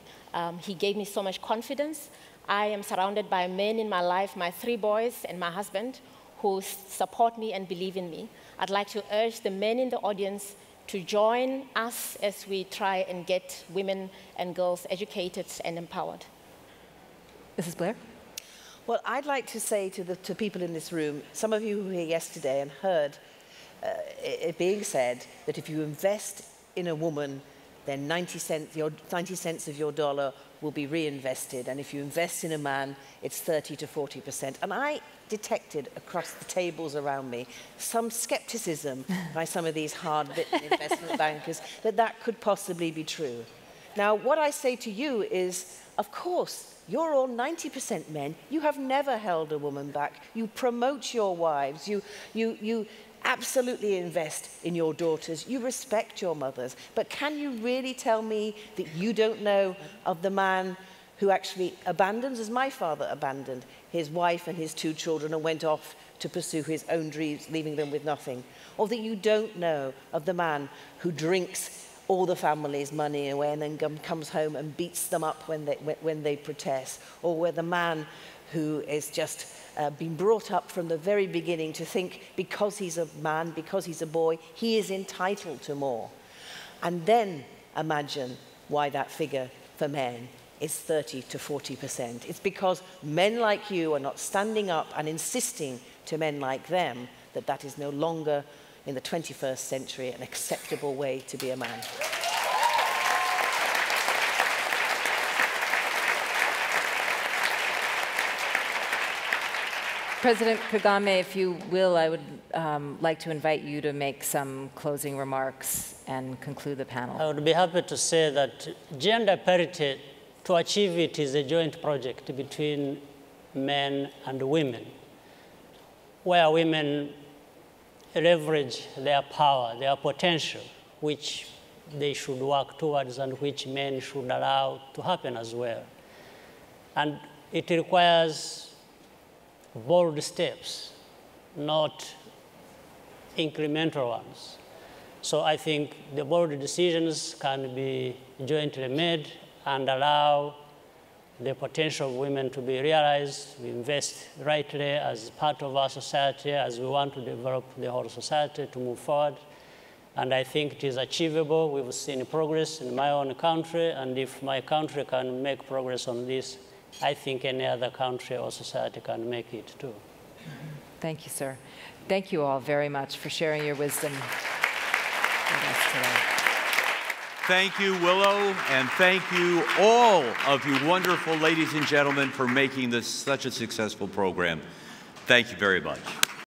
[SPEAKER 6] He gave me so much confidence. I am surrounded by men in my life, my 3 boys and my husband, who support me and believe in me. I'd like to urge the men in the audience to join us as we try and get women and girls educated and empowered.
[SPEAKER 3] Mrs. Blair?
[SPEAKER 5] Well, I'd like to say to people in this room, some of you who were here yesterday and heard it being said that if you invest in a woman, then 90 cents of your dollar will be reinvested. And if you invest in a man, it's 30 to 40%. And I detected across the tables around me some skepticism by some of these hard-bitten investment bankers that could possibly be true. Now, what I say to you is, of course, you're all 90% men. You have never held a woman back. You promote your wives. You absolutely invest in your daughters. You respect your mothers. But can you really tell me that you don't know of the man who actually abandons, as my father abandoned, his wife and his 2 children and went off to pursue his own dreams, leaving them with nothing? Or that you don't know of the man who drinks all the family's money away and then comes home and beats them up when they protest? Or where the man who is just been brought up from the very beginning to think because he's a man, because he's a boy, he is entitled to more. And then imagine why that figure for men is 30 to 40%. It's because men like you are not standing up and insisting to men like them that that is no longer, in the 21st century, an acceptable way to be a man.
[SPEAKER 3] President Kagame, if you will, I would like to invite you to make some closing remarks and conclude the panel.
[SPEAKER 24] I would be happy to say that gender parity, to achieve it, is a joint project between men and women, where women leverage their power, their potential, which they should work towards and which men should allow to happen as well. And it requires bold steps, not incremental ones. So I think the bold decisions can be jointly made and allow the potential of women to be realized. We invest rightly as part of our society, as we want to develop the whole society to move forward. And I think it is achievable. We've seen progress in my own country, and if my country can make progress on this, I think any other country or society can make it too.
[SPEAKER 3] Thank you, sir. Thank you all very much for sharing your wisdom with us today.
[SPEAKER 8] Thank you, Willow, and thank you all of you wonderful ladies and gentlemen for making this such a successful program. Thank you very much.